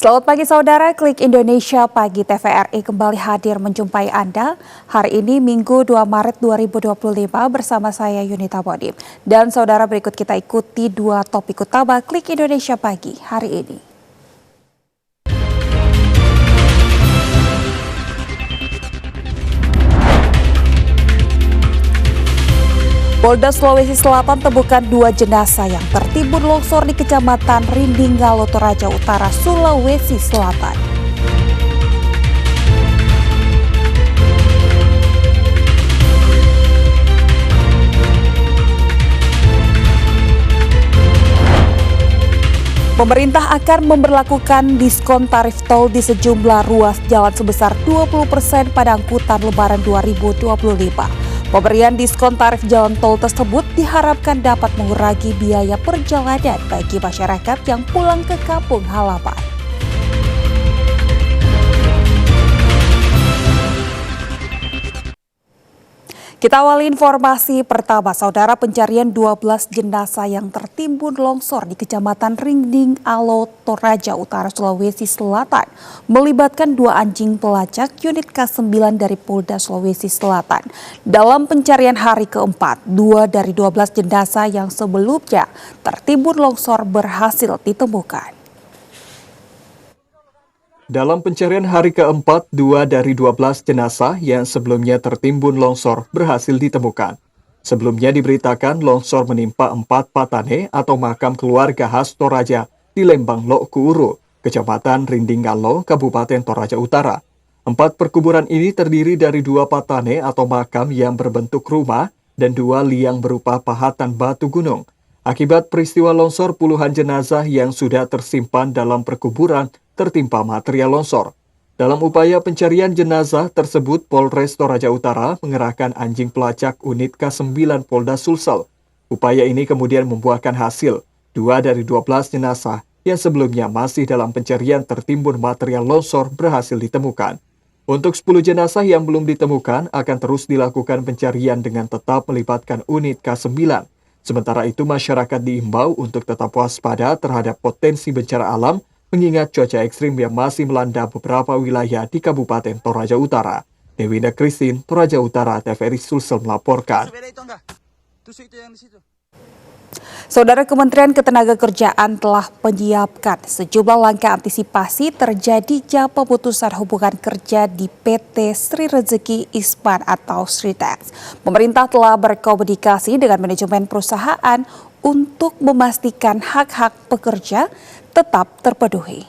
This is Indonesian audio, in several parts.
Selamat pagi saudara, Klik Indonesia Pagi TVRI kembali hadir menjumpai Anda. Hari ini Minggu 2 Maret 2025 bersama saya Yunita Bodim. Dan saudara, berikut kita ikuti dua topik utama Klik Indonesia Pagi hari ini. Polda Sulawesi Selatan temukan 2 jenazah yang tertimbun longsor di Kecamatan Rindingalo, Toraja Utara, Sulawesi Selatan. Pemerintah akan memberlakukan diskon tarif tol di sejumlah ruas jalan sebesar 20% pada angkutan Lebaran 2025. Pemberian diskon tarif jalan tol tersebut diharapkan dapat mengurangi biaya perjalanan bagi masyarakat yang pulang ke kampung halaman. Kita awali informasi pertama, saudara. Pencarian 12 jenazah yang tertimbun longsor di Kecamatan Rindingalo, Toraja Utara, Sulawesi Selatan melibatkan 2 anjing pelacak unit K9 dari Polda Sulawesi Selatan. Dalam pencarian hari keempat, 2 dari 12 jenazah yang sebelumnya tertimbun longsor berhasil ditemukan. Dalam pencarian hari keempat, 2 dari 12 jenazah yang sebelumnya tertimbun longsor berhasil ditemukan. Sebelumnya diberitakan longsor menimpa 4 patane atau makam keluarga khas Toraja di Lembang Lokkuuru, Kecamatan Rindingalo, Kabupaten Toraja Utara. 4 perkuburan ini terdiri dari 2 patane atau makam yang berbentuk rumah dan 2 liang berupa pahatan batu gunung. Akibat peristiwa longsor, puluhan jenazah yang sudah tersimpan dalam perkuburan tertimpa material longsor. Dalam upaya pencarian jenazah tersebut, Polres Toraja Utara mengerahkan anjing pelacak unit K9 Polda Sulsel. Upaya ini kemudian membuahkan hasil. 2 dari 12 jenazah yang sebelumnya masih dalam pencarian tertimbun material longsor berhasil ditemukan. Untuk 10 jenazah yang belum ditemukan akan terus dilakukan pencarian dengan tetap melibatkan unit K9. Sementara itu, masyarakat diimbau untuk tetap waspada terhadap potensi bencana alam mengingat cuaca ekstrim yang masih melanda beberapa wilayah di Kabupaten Toraja Utara. Dewinda Christine, Toraja Utara, TVRI Sulsel melaporkan. Saudara, Kementerian Ketenagakerjaan telah menyiapkan sejumlah langkah antisipasi terjadinya pemutusan hubungan kerja di PT Sri Rezeki Isman atau Sritex. Pemerintah telah berkomunikasi dengan manajemen perusahaan untuk memastikan hak-hak pekerja tetap terpenuhi.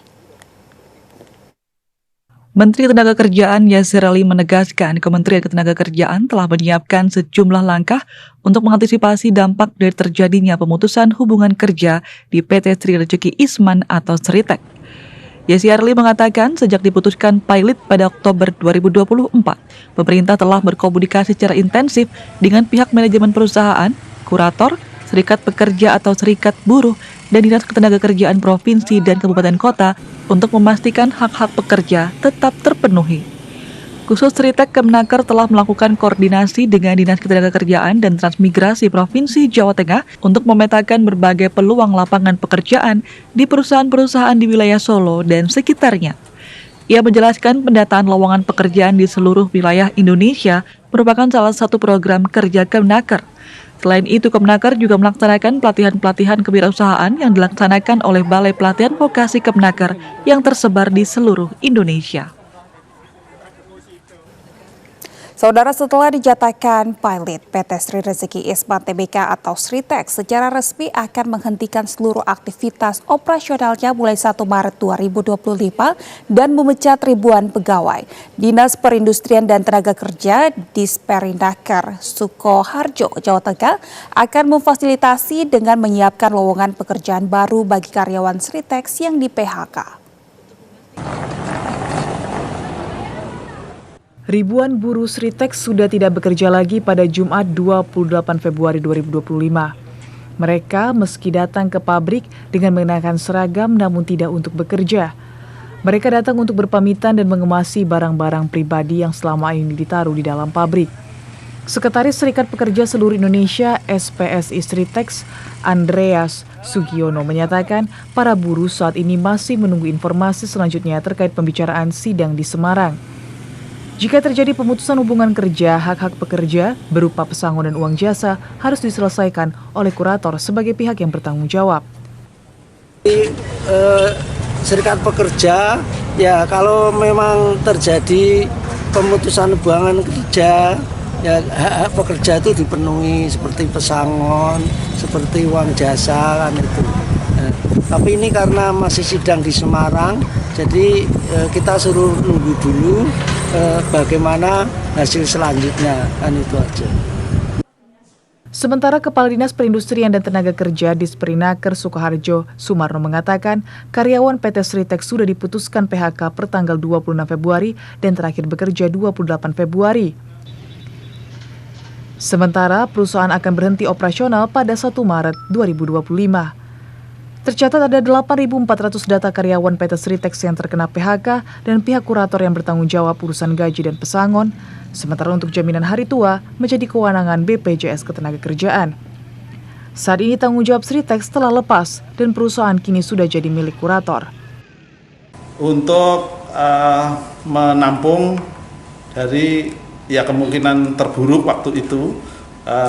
Menteri Ketenagakerjaan Yasir Ali menegaskan Kementerian Ketenagakerjaan telah menyiapkan sejumlah langkah untuk mengantisipasi dampak dari terjadinya pemutusan hubungan kerja di PT Sri Rezeki Isman atau Sritex. Yasir Ali mengatakan sejak diputuskan pilot pada Oktober 2024, pemerintah telah berkomunikasi secara intensif dengan pihak manajemen perusahaan, kurator, serikat pekerja atau serikat buruh, dan Dinas Ketenagakerjaan Provinsi dan Kabupaten Kota untuk memastikan hak-hak pekerja tetap terpenuhi. Khusus Sritex, Kemnaker telah melakukan koordinasi dengan Dinas Ketenagakerjaan dan Transmigrasi Provinsi Jawa Tengah untuk memetakan berbagai peluang lapangan pekerjaan di perusahaan-perusahaan di wilayah Solo dan sekitarnya. Ia menjelaskan pendataan lowongan pekerjaan di seluruh wilayah Indonesia merupakan salah satu program kerja Kemnaker. Selain itu, Kemnaker juga melaksanakan pelatihan-pelatihan kewirausahaan yang dilaksanakan oleh Balai Pelatihan Vokasi Kemnaker yang tersebar di seluruh Indonesia. Saudara, setelah dijatakan pilot, PT Sri Rezeki Isman Tbk atau Sritex secara resmi akan menghentikan seluruh aktivitas operasionalnya mulai 1 Maret 2025 dan memecat ribuan pegawai. Dinas Perindustrian dan Tenaga Kerja Disperindaker Sukoharjo, Jawa Tengah akan memfasilitasi dengan menyiapkan lowongan pekerjaan baru bagi karyawan Sritex yang di PHK. Ribuan buruh Sritex sudah tidak bekerja lagi pada Jumat 28 Februari 2025. Mereka meski datang ke pabrik dengan mengenakan seragam namun tidak untuk bekerja. Mereka datang untuk berpamitan dan mengemasi barang-barang pribadi yang selama ini ditaruh di dalam pabrik. Sekretaris Serikat Pekerja Seluruh Indonesia SPSI Sritex, Andreas Sugiono menyatakan para buruh saat ini masih menunggu informasi selanjutnya terkait pembicaraan sidang di Semarang. Jika terjadi pemutusan hubungan kerja, hak-hak pekerja berupa pesangon dan uang jasa harus diselesaikan oleh kurator sebagai pihak yang bertanggung jawab. Serikat pekerja, ya kalau memang terjadi pemutusan hubungan kerja, ya hak-hak pekerja itu dipenuhi seperti pesangon, seperti uang jasa kan itu. Tapi ini karena masih sidang di Semarang, jadi kita suruh nunggu dulu bagaimana hasil selanjutnya, kan itu aja. Sementara Kepala Dinas Perindustrian dan Tenaga Kerja Disperinaker Sukoharjo Sumarno mengatakan karyawan PT Sritex sudah diputuskan PHK per tanggal 26 Februari dan terakhir bekerja 28 Februari. Sementara perusahaan akan berhenti operasional pada 1 Maret 2025. Tercatat ada 8.400 data karyawan PT Sritex yang terkena PHK dan pihak kurator yang bertanggung jawab urusan gaji dan pesangon. Sementara untuk jaminan hari tua menjadi kewenangan BPJS Ketenagakerjaan. Saat ini tanggung jawab Sritex telah lepas dan perusahaan kini sudah jadi milik kurator. Untuk menampung dari kemungkinan terburuk waktu itu,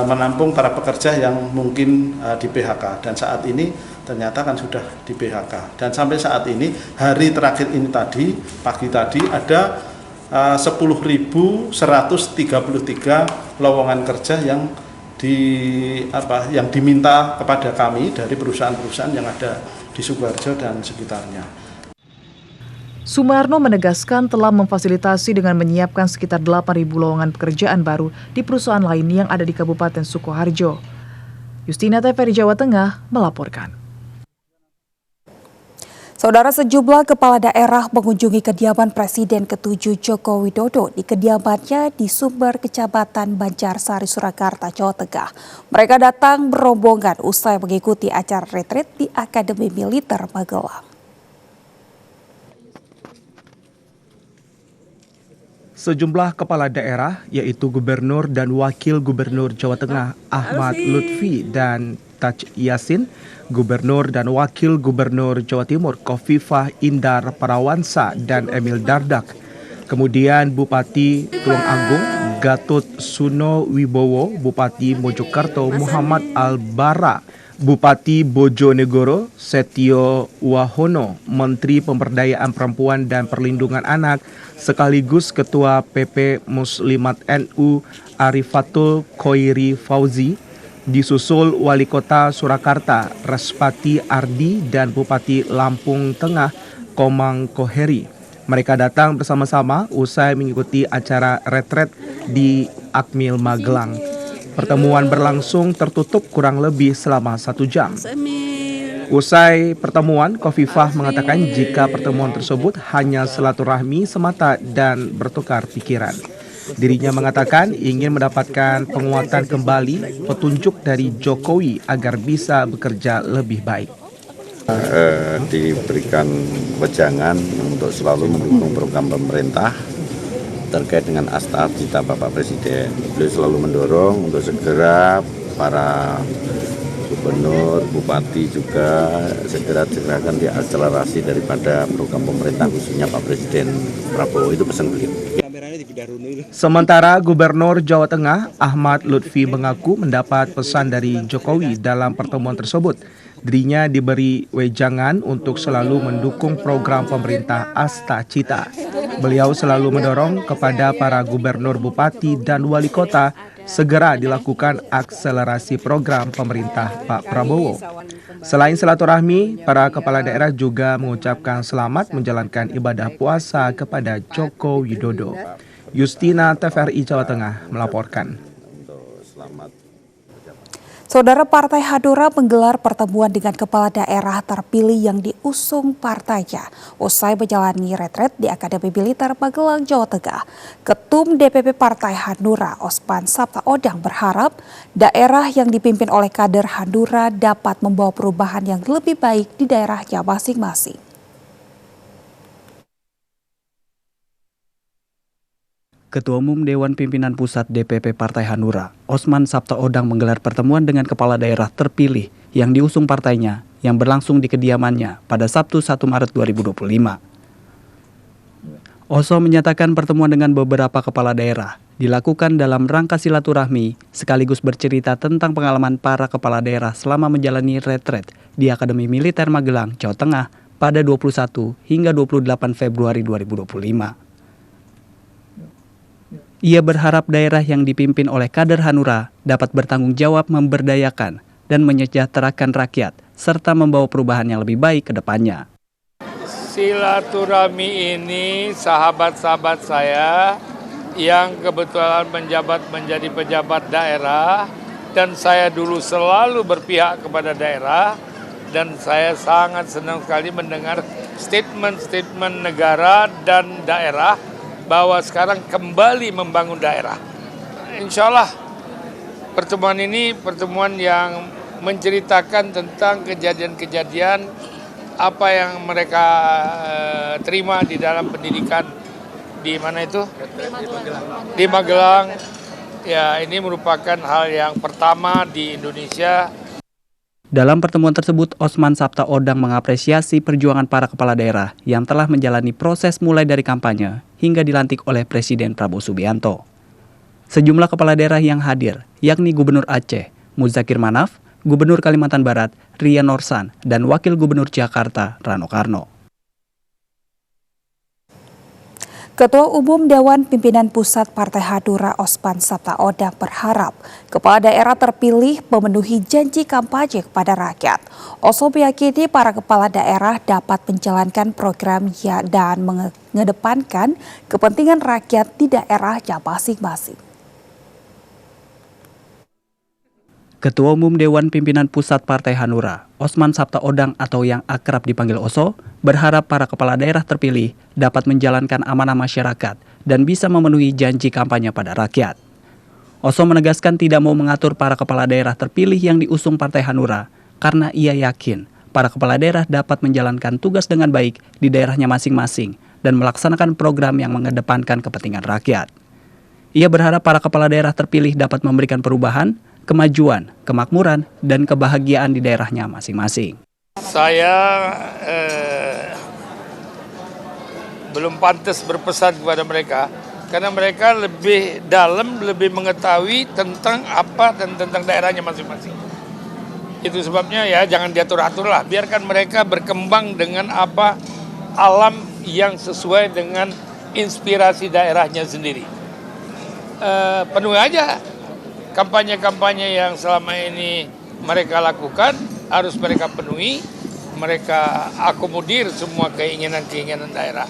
menampung para pekerja yang mungkin di PHK, dan saat ini ternyata kan sudah di PHK, dan sampai saat ini hari terakhir ini tadi pagi tadi ada 10.133 lowongan kerja yang diminta kepada kami dari perusahaan-perusahaan yang ada di Sukoharjo dan sekitarnya. Sumarno menegaskan telah memfasilitasi dengan menyiapkan sekitar 8.000 lowongan pekerjaan baru di perusahaan lain yang ada di Kabupaten Sukoharjo. Justina TVRI Jawa Tengah melaporkan. Saudara, sejumlah kepala daerah mengunjungi kediaman Presiden ke-7 Joko Widodo di kediamannya di Sumber, Kecamatan Banjarsari, Surakarta, Jawa Tengah. Mereka datang berombongan usai mengikuti acara retreat di Akademi Militer Magelang. Sejumlah kepala daerah, yaitu Gubernur dan Wakil Gubernur Jawa Tengah Ahmad Lutfi dan Taj Yasin, Gubernur dan Wakil Gubernur Jawa Timur Khofifah Indar Parawansa dan Emil Dardak, kemudian Bupati Tulung Agung Gatot Suno Wibowo, Bupati Mojokerto Muhammad Albara, Bupati Bojonegoro Setio Wahono, Menteri Pemberdayaan Perempuan dan Perlindungan Anak, sekaligus Ketua PP Muslimat NU Arifatul Khoiri Fauzi, disusul Wali Kota Surakarta Respati Ardi dan Bupati Lampung Tengah Komang Koheri. Mereka datang bersama-sama usai mengikuti acara retret di Akmil Magelang. Pertemuan berlangsung tertutup kurang lebih selama 1 jam. Usai pertemuan, Khofifah mengatakan jika pertemuan tersebut hanya silaturahmi semata dan bertukar pikiran. Dirinya mengatakan ingin mendapatkan penguatan kembali petunjuk dari Jokowi agar bisa bekerja lebih baik. Diberikan wejangan untuk selalu mendukung program pemerintah terkait dengan asta-cita Bapak Presiden. Beliau selalu mendorong untuk segera para gubernur, bupati juga segera akan diakselerasi daripada program pemerintah khususnya Pak Presiden Prabowo. Itu pesan beliau. Sementara Gubernur Jawa Tengah Ahmad Lutfi mengaku mendapat pesan dari Jokowi dalam pertemuan tersebut. Dirinya diberi wejangan untuk selalu mendukung program pemerintah Asta Cita. Beliau selalu mendorong kepada para gubernur, bupati, dan wali kota segera dilakukan akselerasi program pemerintah Pak Prabowo. Selain silaturahmi, para kepala daerah juga mengucapkan selamat menjalankan ibadah puasa kepada Joko Widodo. Justina TVRI Jawa Tengah melaporkan. Saudara, Partai Hanura menggelar pertemuan dengan kepala daerah terpilih yang diusung partainya usai menjalani retret di Akademi Militer Magelang, Jawa Tengah. Ketum DPP Partai Hanura Osman Sabtaodang berharap daerah yang dipimpin oleh kader Hanura dapat membawa perubahan yang lebih baik di daerahnya masing-masing. Ketua Umum Dewan Pimpinan Pusat DPP Partai Hanura, Osman Sabtaodang menggelar pertemuan dengan kepala daerah terpilih yang diusung partainya yang berlangsung di kediamannya pada Sabtu 1 Maret 2025. Oso menyatakan pertemuan dengan beberapa kepala daerah dilakukan dalam rangka silaturahmi sekaligus bercerita tentang pengalaman para kepala daerah selama menjalani retret di Akademi Militer Magelang, Jawa Tengah pada 21 hingga 28 Februari 2025. Ia berharap daerah yang dipimpin oleh kader Hanura dapat bertanggung jawab memberdayakan dan menyejahterakan rakyat serta membawa perubahan yang lebih baik ke depannya. Silaturahmi ini sahabat-sahabat saya yang kebetulan menjadi pejabat daerah dan saya dulu selalu berpihak kepada daerah dan saya sangat senang sekali mendengar statement-statement negara dan daerah bahwa sekarang kembali membangun daerah. Insya Allah pertemuan ini pertemuan yang menceritakan tentang kejadian-kejadian apa yang mereka terima di dalam pendidikan di mana itu? Di Magelang. Ya, ini merupakan hal yang pertama di Indonesia. Dalam pertemuan tersebut, Osman Sabtaodang mengapresiasi perjuangan para kepala daerah yang telah menjalani proses mulai dari kampanye hingga dilantik oleh Presiden Prabowo Subianto. Sejumlah kepala daerah yang hadir, yakni Gubernur Aceh, Muzakir Manaf, Gubernur Kalimantan Barat, Ria Norsan, dan Wakil Gubernur Jakarta, Rano Karno. Ketua Umum Dewan Pimpinan Pusat Partai Hanura Osman Sabtaodang berharap kepala daerah terpilih memenuhi janji kampanye kepada rakyat. Oso meyakini para kepala daerah dapat menjalankan program dan mengedepankan kepentingan rakyat di daerahnya masing-masing. Ketua Umum Dewan Pimpinan Pusat Partai Hanura, Osman Sabtaodang atau yang akrab dipanggil Oso, berharap para kepala daerah terpilih dapat menjalankan amanah masyarakat dan bisa memenuhi janji kampanye pada rakyat. Oso menegaskan tidak mau mengatur para kepala daerah terpilih yang diusung Partai Hanura karena ia yakin para kepala daerah dapat menjalankan tugas dengan baik di daerahnya masing-masing dan melaksanakan program yang mengedepankan kepentingan rakyat. Ia berharap para kepala daerah terpilih dapat memberikan perubahan, kemajuan, kemakmuran, dan kebahagiaan di daerahnya masing-masing. Saya belum pantas berpesan kepada mereka karena mereka lebih dalam, lebih mengetahui tentang apa dan tentang daerahnya masing-masing. Itu sebabnya ya jangan diatur-atur lah, biarkan mereka berkembang dengan apa alam yang sesuai dengan inspirasi daerahnya sendiri. Penuhi aja kampanye-kampanye yang selama ini mereka lakukan, harus mereka penuhi, mereka akomodir semua keinginan-keinginan daerah.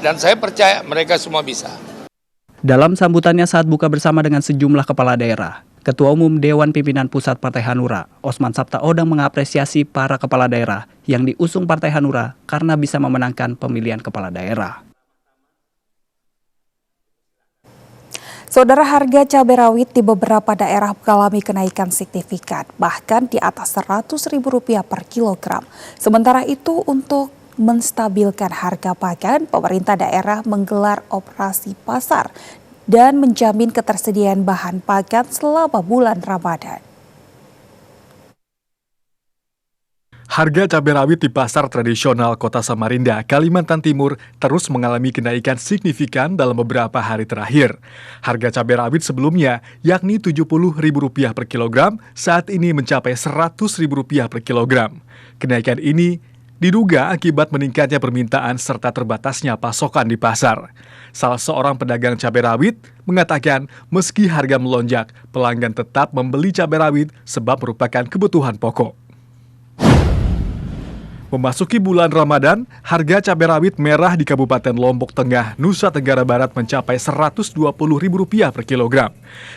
Dan saya percaya mereka semua bisa. Dalam sambutannya saat buka bersama dengan sejumlah kepala daerah, Ketua Umum Dewan Pimpinan Pusat Partai Hanura, Osman Sabtaodang mengapresiasi para kepala daerah yang diusung Partai Hanura karena bisa memenangkan pemilihan kepala daerah. Saudara, harga cabai rawit di beberapa daerah mengalami kenaikan signifikan, bahkan di atas Rp100.000 per kilogram. Sementara itu, untuk menstabilkan harga pakan, pemerintah daerah menggelar operasi pasar dan menjamin ketersediaan bahan pakan selama bulan Ramadan. Harga cabai rawit di pasar tradisional Kota Samarinda, Kalimantan Timur terus mengalami kenaikan signifikan dalam beberapa hari terakhir. Harga cabai rawit sebelumnya, yakni Rp70.000 per kilogram, saat ini mencapai Rp100.000 per kilogram. Kenaikan ini diduga akibat meningkatnya permintaan serta terbatasnya pasokan di pasar. Salah seorang pedagang cabai rawit mengatakan meski harga melonjak, pelanggan tetap membeli cabai rawit sebab merupakan kebutuhan pokok. Memasuki bulan Ramadan, harga cabai rawit merah di Kabupaten Lombok Tengah, Nusa Tenggara Barat mencapai Rp120.000 per kilogram.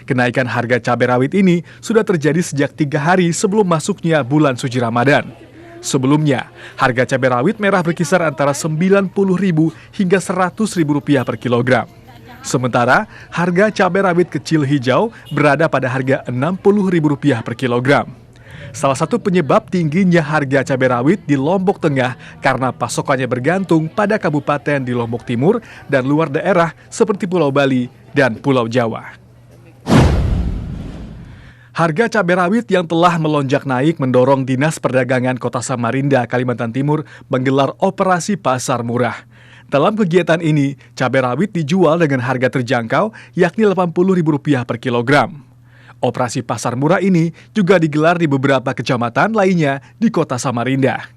Kenaikan harga cabai rawit ini sudah terjadi sejak 3 hari sebelum masuknya bulan suci Ramadan. Sebelumnya, harga cabai rawit merah berkisar antara Rp90.000 hingga Rp100.000 per kilogram. Sementara, harga cabai rawit kecil hijau berada pada harga Rp60.000 per kilogram. Salah satu penyebab tingginya harga cabai rawit di Lombok Tengah karena pasokannya bergantung pada kabupaten di Lombok Timur dan luar daerah seperti Pulau Bali dan Pulau Jawa. Harga cabai rawit yang telah melonjak naik mendorong Dinas Perdagangan Kota Samarinda, Kalimantan Timur menggelar operasi pasar murah. Dalam kegiatan ini, cabai rawit dijual dengan harga terjangkau yakni Rp80.000 per kilogram. Operasi pasar murah ini juga digelar di beberapa kecamatan lainnya di Kota Samarinda.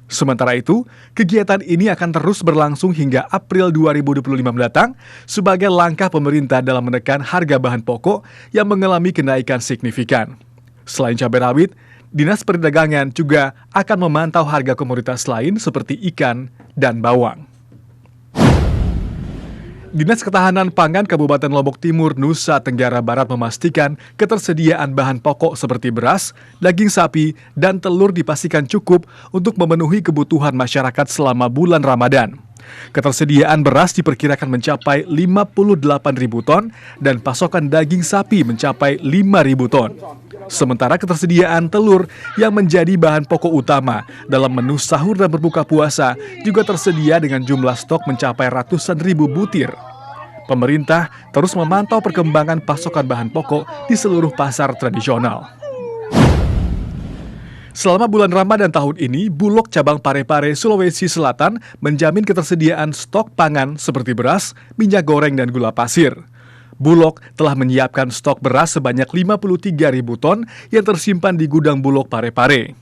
Sementara itu, kegiatan ini akan terus berlangsung hingga April 2025 mendatang sebagai langkah pemerintah dalam menekan harga bahan pokok yang mengalami kenaikan signifikan. Selain cabai rawit, Dinas Perdagangan juga akan memantau harga komoditas lain seperti ikan dan bawang. Dinas Ketahanan Pangan Kabupaten Lombok Timur, Nusa Tenggara Barat memastikan ketersediaan bahan pokok seperti beras, daging sapi, dan telur dipastikan cukup untuk memenuhi kebutuhan masyarakat selama bulan Ramadan. Ketersediaan beras diperkirakan mencapai 58.000 ton dan pasokan daging sapi mencapai 5.000 ton. Sementara ketersediaan telur yang menjadi bahan pokok utama dalam menu sahur dan berbuka puasa juga tersedia dengan jumlah stok mencapai ratusan ribu butir. Pemerintah terus memantau perkembangan pasokan bahan pokok di seluruh pasar tradisional. Selama bulan Ramadan tahun ini, Bulog cabang Parepare, Sulawesi Selatan menjamin ketersediaan stok pangan seperti beras, minyak goreng, dan gula pasir. Bulog telah menyiapkan stok beras sebanyak 53.000 ton yang tersimpan di gudang Bulog Parepare.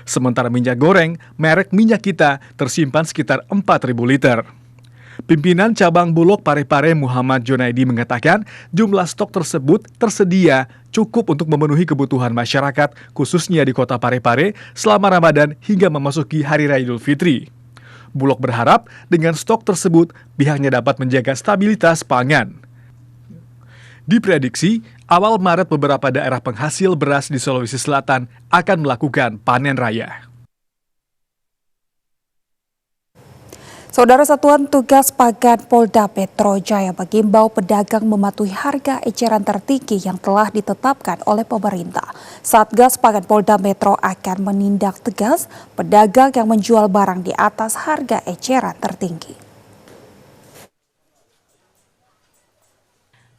Sementara minyak goreng, merek Minyak Kita, tersimpan sekitar 4.000 liter. Pimpinan cabang Bulog Parepare Muhammad Junaidi mengatakan jumlah stok tersebut tersedia cukup untuk memenuhi kebutuhan masyarakat, khususnya di kota Parepare selama Ramadan hingga memasuki Hari Raya Idul Fitri. Bulog berharap dengan stok tersebut pihaknya dapat menjaga stabilitas pangan. Diprediksi, awal Maret beberapa daerah penghasil beras di Sulawesi Selatan akan melakukan panen raya. Saudara Satuan Tugas Pangan Polda Metro Jaya mengimbau pedagang mematuhi harga eceran tertinggi yang telah ditetapkan oleh pemerintah. Satgas Pangan Polda Metro akan menindak tegas pedagang yang menjual barang di atas harga eceran tertinggi.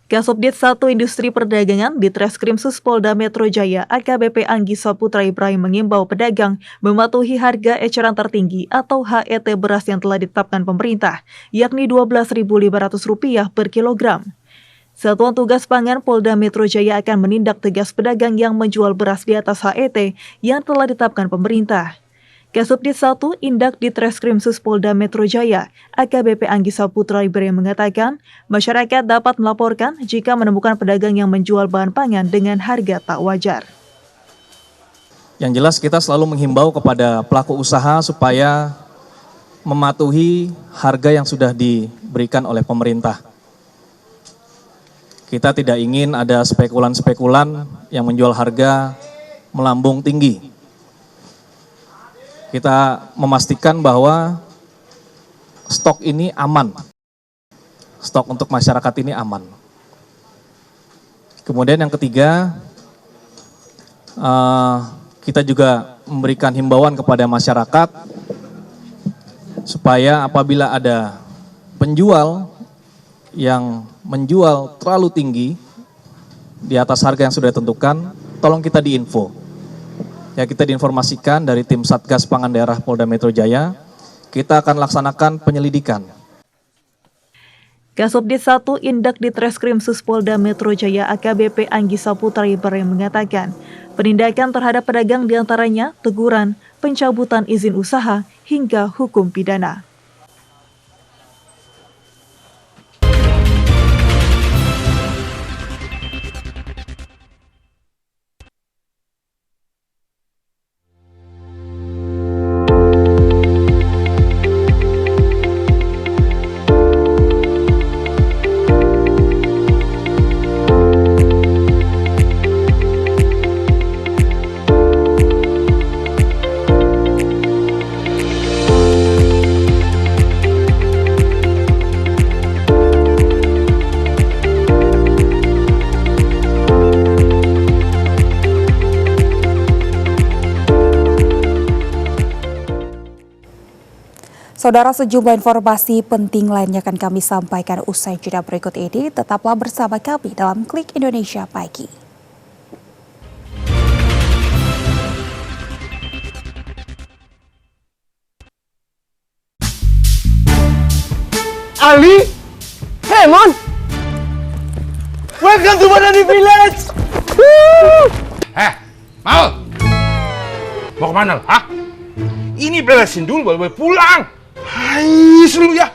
Kasubdit 1 Industri Perdagangan di Treskrimsus Polda Metro Jaya AKBP Anggi Saputra Ibrahim mengimbau pedagang mematuhi harga eceran tertinggi atau HET beras yang telah ditetapkan pemerintah, yakni Rp12.500 per kilogram. Satuan Tugas Pangan Polda Metro Jaya akan menindak tegas pedagang yang menjual beras di atas HET yang telah ditetapkan pemerintah. Kasubdit 1 Indak di Treskrimsus Polda Metro Jaya, AKBP Anggi Saputra Ibrahim mengatakan, masyarakat dapat melaporkan jika menemukan pedagang yang menjual bahan pangan dengan harga tak wajar. Yang jelas kita selalu menghimbau kepada pelaku usaha supaya mematuhi harga yang sudah diberikan oleh pemerintah. Kita tidak ingin ada spekulan-spekulan yang menjual harga melambung tinggi. Kita memastikan bahwa stok ini aman, stok untuk masyarakat ini aman. Kemudian yang ketiga, kita juga memberikan himbauan kepada masyarakat supaya apabila ada penjual yang menjual terlalu tinggi di atas harga yang sudah ditentukan, tolong kita diinfo. Ya, kita diinformasikan dari tim Satgas Pangan Daerah Polda Metro Jaya, kita akan laksanakan penyelidikan. Kasubdit 1 Indak di Treskrimsus Polda Metro Jaya AKBP Anggi Saputra Ibrahim mengatakan, penindakan terhadap pedagang diantaranya teguran, pencabutan izin usaha, hingga hukum pidana. Saudara, sejumlah informasi penting lainnya akan kami sampaikan usai jeda berikut ini. Tetaplah bersama kami dalam Klik Indonesia Pagi. Ali, hey Mon, welcome to Banana Village. Mau kemana? Hah? Ini beresin dulu baru boleh pulang. Hai, lu ya.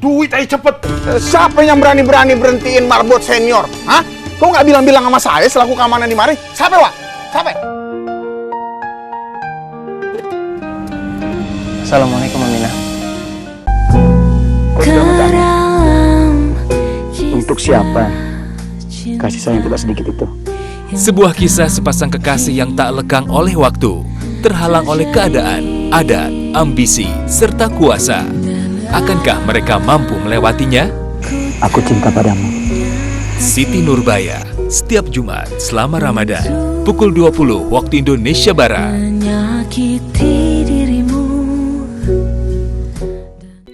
Duit aja cepet. Siapa yang berani-berani berhentiin marbot senior? Hah? Kok nggak bilang-bilang sama saya selaku keamanan di mari? Siapa, Wak? Siapa? Assalamualaikum, Aminah. Untuk siapa? Kasih sayang tidak sedikit itu. Sebuah kisah sepasang kekasih yang tak lekang oleh waktu, terhalang oleh keadaan, adat, ambisi, serta kuasa. Akankah mereka mampu melewatinya? Aku cinta padamu. Siti Nurbaya, setiap Jumat selama Ramadan, pukul 20 waktu Indonesia Barat.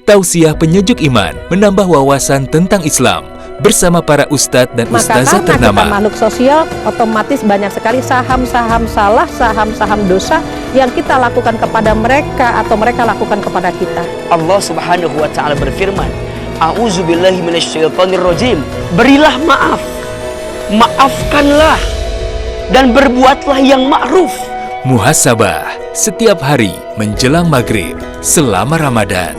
Tausiah penyejuk iman, menambah wawasan tentang Islam, bersama para ustadz dan ustazah ternama. Kita makhluk sosial, otomatis banyak sekali saham-saham salah, saham-saham dosa yang kita lakukan kepada mereka atau mereka lakukan kepada kita. Allah Subhanahu wa taala berfirman, "A'udzubillahi minasyaitonirrajim." Berilah maaf. Maafkanlah dan berbuatlah yang ma'ruf. Muhasabah setiap hari menjelang maghrib selama Ramadan.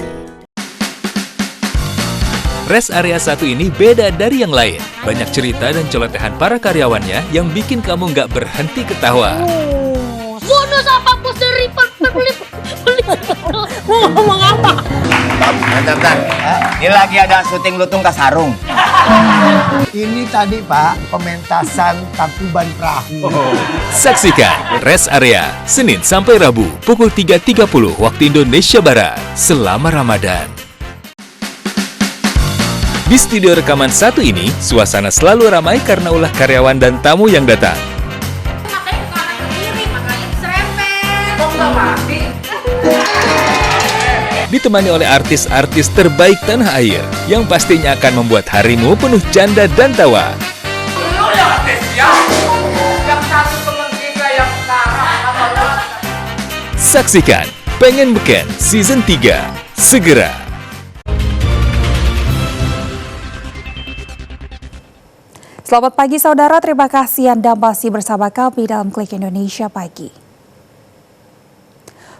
Rest Area 1 ini beda dari yang lain. Banyak cerita dan celotehan para karyawannya yang bikin kamu nggak berhenti ketawa. Bonus apa bos dari beli mau ngomong apa? Bentar. Ini lagi ada syuting lutung Kasarung. Ini tadi Pak, pementasan Tangkuban Perahu. Saksikan Rest Area Senin sampai Rabu pukul 3.30 waktu Indonesia Barat selama Ramadan. Di studio rekaman satu ini, suasana selalu ramai karena ulah karyawan dan tamu yang datang. Ditemani oleh artis-artis terbaik tanah air yang pastinya akan membuat harimu penuh canda dan tawa. Saksikan Pengen Beken Season 3 segera. Selamat pagi saudara, terima kasih Anda masih bersama kami dalam Klik Indonesia Pagi.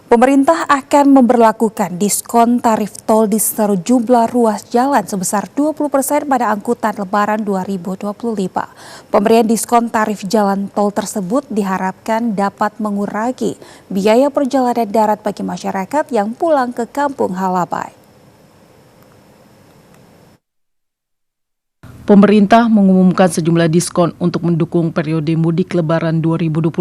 Pemerintah akan memberlakukan diskon tarif tol di sejumlah ruas jalan sebesar 20% pada angkutan Lebaran 2025. Pemberian diskon tarif jalan tol tersebut diharapkan dapat mengurangi biaya perjalanan darat bagi masyarakat yang pulang ke kampung halaman. Pemerintah mengumumkan sejumlah diskon untuk mendukung periode mudik Lebaran 2025.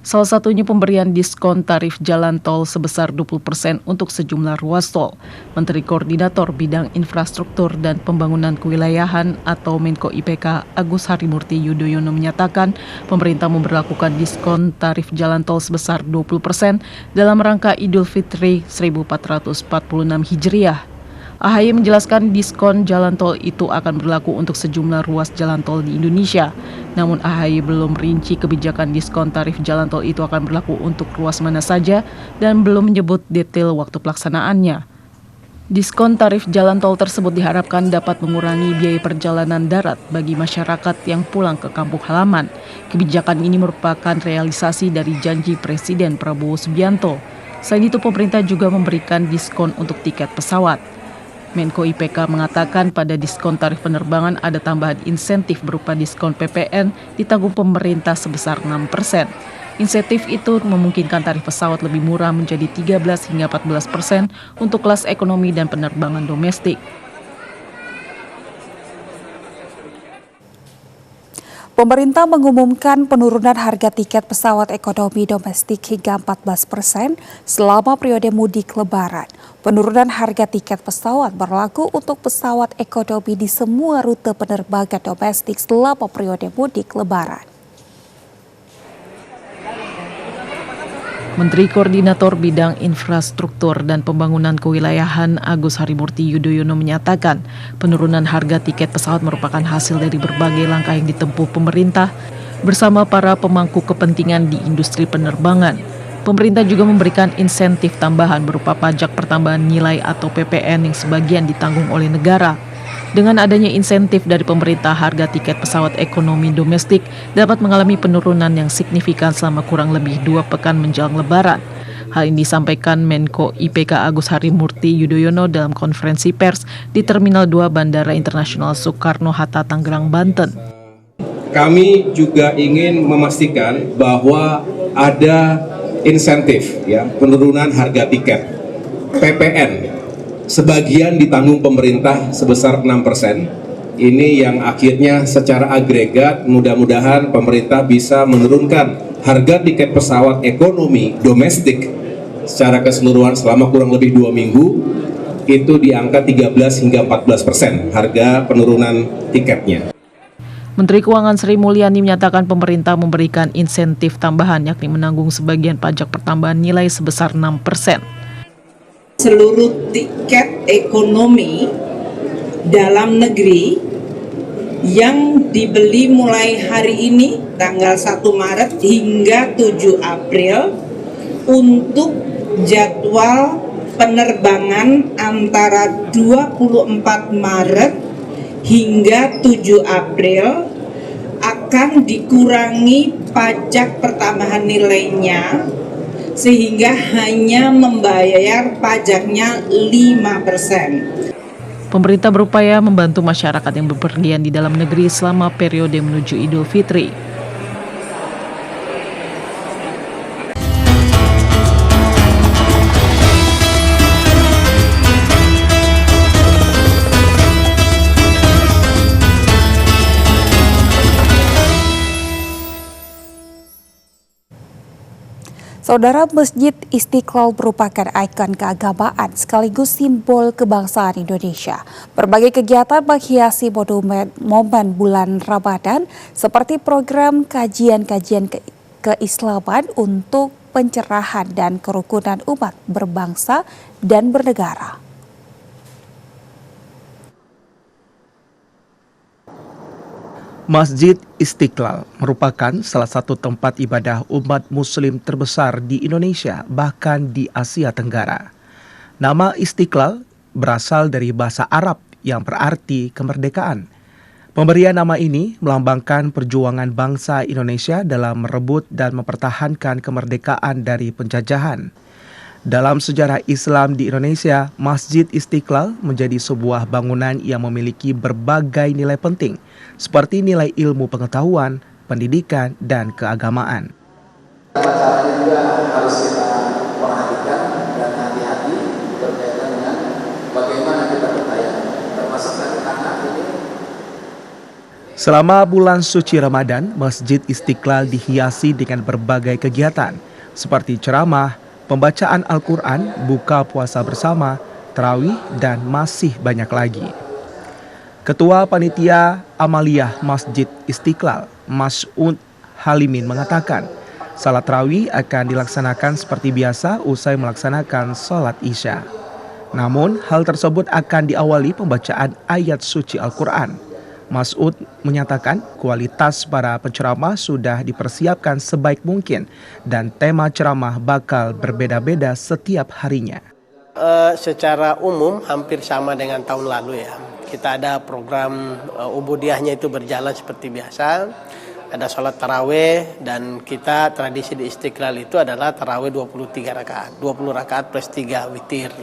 Salah satunya pemberian diskon tarif jalan tol sebesar 20% untuk sejumlah ruas tol. Menteri Koordinator Bidang Infrastruktur dan Pembangunan Kewilayahan atau Menko IPK Agus Harimurti Yudhoyono menyatakan pemerintah memberlakukan diskon tarif jalan tol sebesar 20% dalam rangka Idul Fitri 1446 Hijriah. AHY menjelaskan diskon jalan tol itu akan berlaku untuk sejumlah ruas jalan tol di Indonesia. Namun AHY belum merinci kebijakan diskon tarif jalan tol itu akan berlaku untuk ruas mana saja dan belum menyebut detail waktu pelaksanaannya. Diskon tarif jalan tol tersebut diharapkan dapat mengurangi biaya perjalanan darat bagi masyarakat yang pulang ke kampung halaman. Kebijakan ini merupakan realisasi dari janji Presiden Prabowo Subianto. Selain itu, pemerintah juga memberikan diskon untuk tiket pesawat. Menko IPK mengatakan pada diskon tarif penerbangan ada tambahan insentif berupa diskon PPN ditanggung pemerintah sebesar 6%. Insentif itu memungkinkan tarif pesawat lebih murah menjadi 13 hingga 14% untuk kelas ekonomi dan penerbangan domestik. Pemerintah mengumumkan penurunan harga tiket pesawat ekonomi domestik hingga 14% selama periode mudik Lebaran. Penurunan harga tiket pesawat berlaku untuk pesawat ekonomi di semua rute penerbangan domestik selama periode mudik Lebaran. Menteri Koordinator Bidang Infrastruktur dan Pembangunan Kewilayahan Agus Harimurti Yudhoyono menyatakan penurunan harga tiket pesawat merupakan hasil dari berbagai langkah yang ditempuh pemerintah bersama para pemangku kepentingan di industri penerbangan. Pemerintah juga memberikan insentif tambahan berupa pajak pertambahan nilai atau PPN yang sebagian ditanggung oleh negara. Dengan adanya insentif dari pemerintah, harga tiket pesawat ekonomi domestik dapat mengalami penurunan yang signifikan selama kurang lebih 2 pekan menjelang Lebaran. Hal ini disampaikan Menko IPK Agus Harimurti Yudhoyono dalam konferensi pers di Terminal 2 Bandara Internasional Soekarno-Hatta, Tangerang, Banten. Kami juga ingin memastikan bahwa ada insentif, penurunan harga tiket, PPN. Sebagian ditanggung pemerintah sebesar 6%. Ini yang akhirnya secara agregat mudah-mudahan pemerintah bisa menurunkan harga tiket pesawat ekonomi domestik secara keseluruhan selama kurang lebih 2 minggu itu di angka 13 hingga 14% harga penurunan tiketnya. Menteri Keuangan Sri Mulyani menyatakan pemerintah memberikan insentif tambahan yakni menanggung sebagian pajak pertambahan nilai sebesar 6%. Seluruh tiket ekonomi dalam negeri yang dibeli mulai hari ini tanggal 1 Maret hingga 7 April untuk jadwal penerbangan antara 24 Maret hingga 7 April akan dikurangi pajak pertambahan nilainya sehingga hanya membayar pajaknya 5%. Pemerintah berupaya membantu masyarakat yang bepergian di dalam negeri selama periode menuju Idul Fitri. Saudara, Masjid Istiqlal merupakan ikon keagamaan sekaligus simbol kebangsaan Indonesia. Berbagai kegiatan menghiasi momen bulan Ramadan seperti program kajian-kajian keislaman untuk pencerahan dan kerukunan umat berbangsa dan bernegara. Masjid Istiqlal merupakan salah satu tempat ibadah umat muslim terbesar di Indonesia, bahkan di Asia Tenggara. Nama Istiqlal berasal dari bahasa Arab yang berarti kemerdekaan. Pemberian nama ini melambangkan perjuangan bangsa Indonesia dalam merebut dan mempertahankan kemerdekaan dari penjajahan. Dalam sejarah Islam di Indonesia, Masjid Istiqlal menjadi sebuah bangunan yang memiliki berbagai nilai penting, seperti nilai ilmu pengetahuan, pendidikan, dan keagamaan. Caranya juga harus kita perhatikan dan hati-hati berkaitan dengan bagaimana kita bertanya, termasuk anak-anak ini. Selama bulan suci Ramadan, Masjid Istiqlal dihiasi dengan berbagai kegiatan, seperti ceramah, pembacaan Al-Quran, buka puasa bersama, tarawih, dan masih banyak lagi. Ketua Panitia Amaliyah Masjid Istiqlal, Mas'ud Halimin mengatakan, salat tarawih akan dilaksanakan seperti biasa usai melaksanakan salat Isya. Namun, hal tersebut akan diawali pembacaan ayat suci Al-Quran. Mas'ud menyatakan kualitas para penceramah sudah dipersiapkan sebaik mungkin dan tema ceramah bakal berbeda-beda setiap harinya. Secara umum hampir sama dengan tahun lalu ya. Kita ada program ubudiyahnya itu berjalan seperti biasa. Ada sholat tarawih dan kita tradisi di Istiqlal itu adalah tarawih 23 rakaat. 20 rakaat plus 3 witir.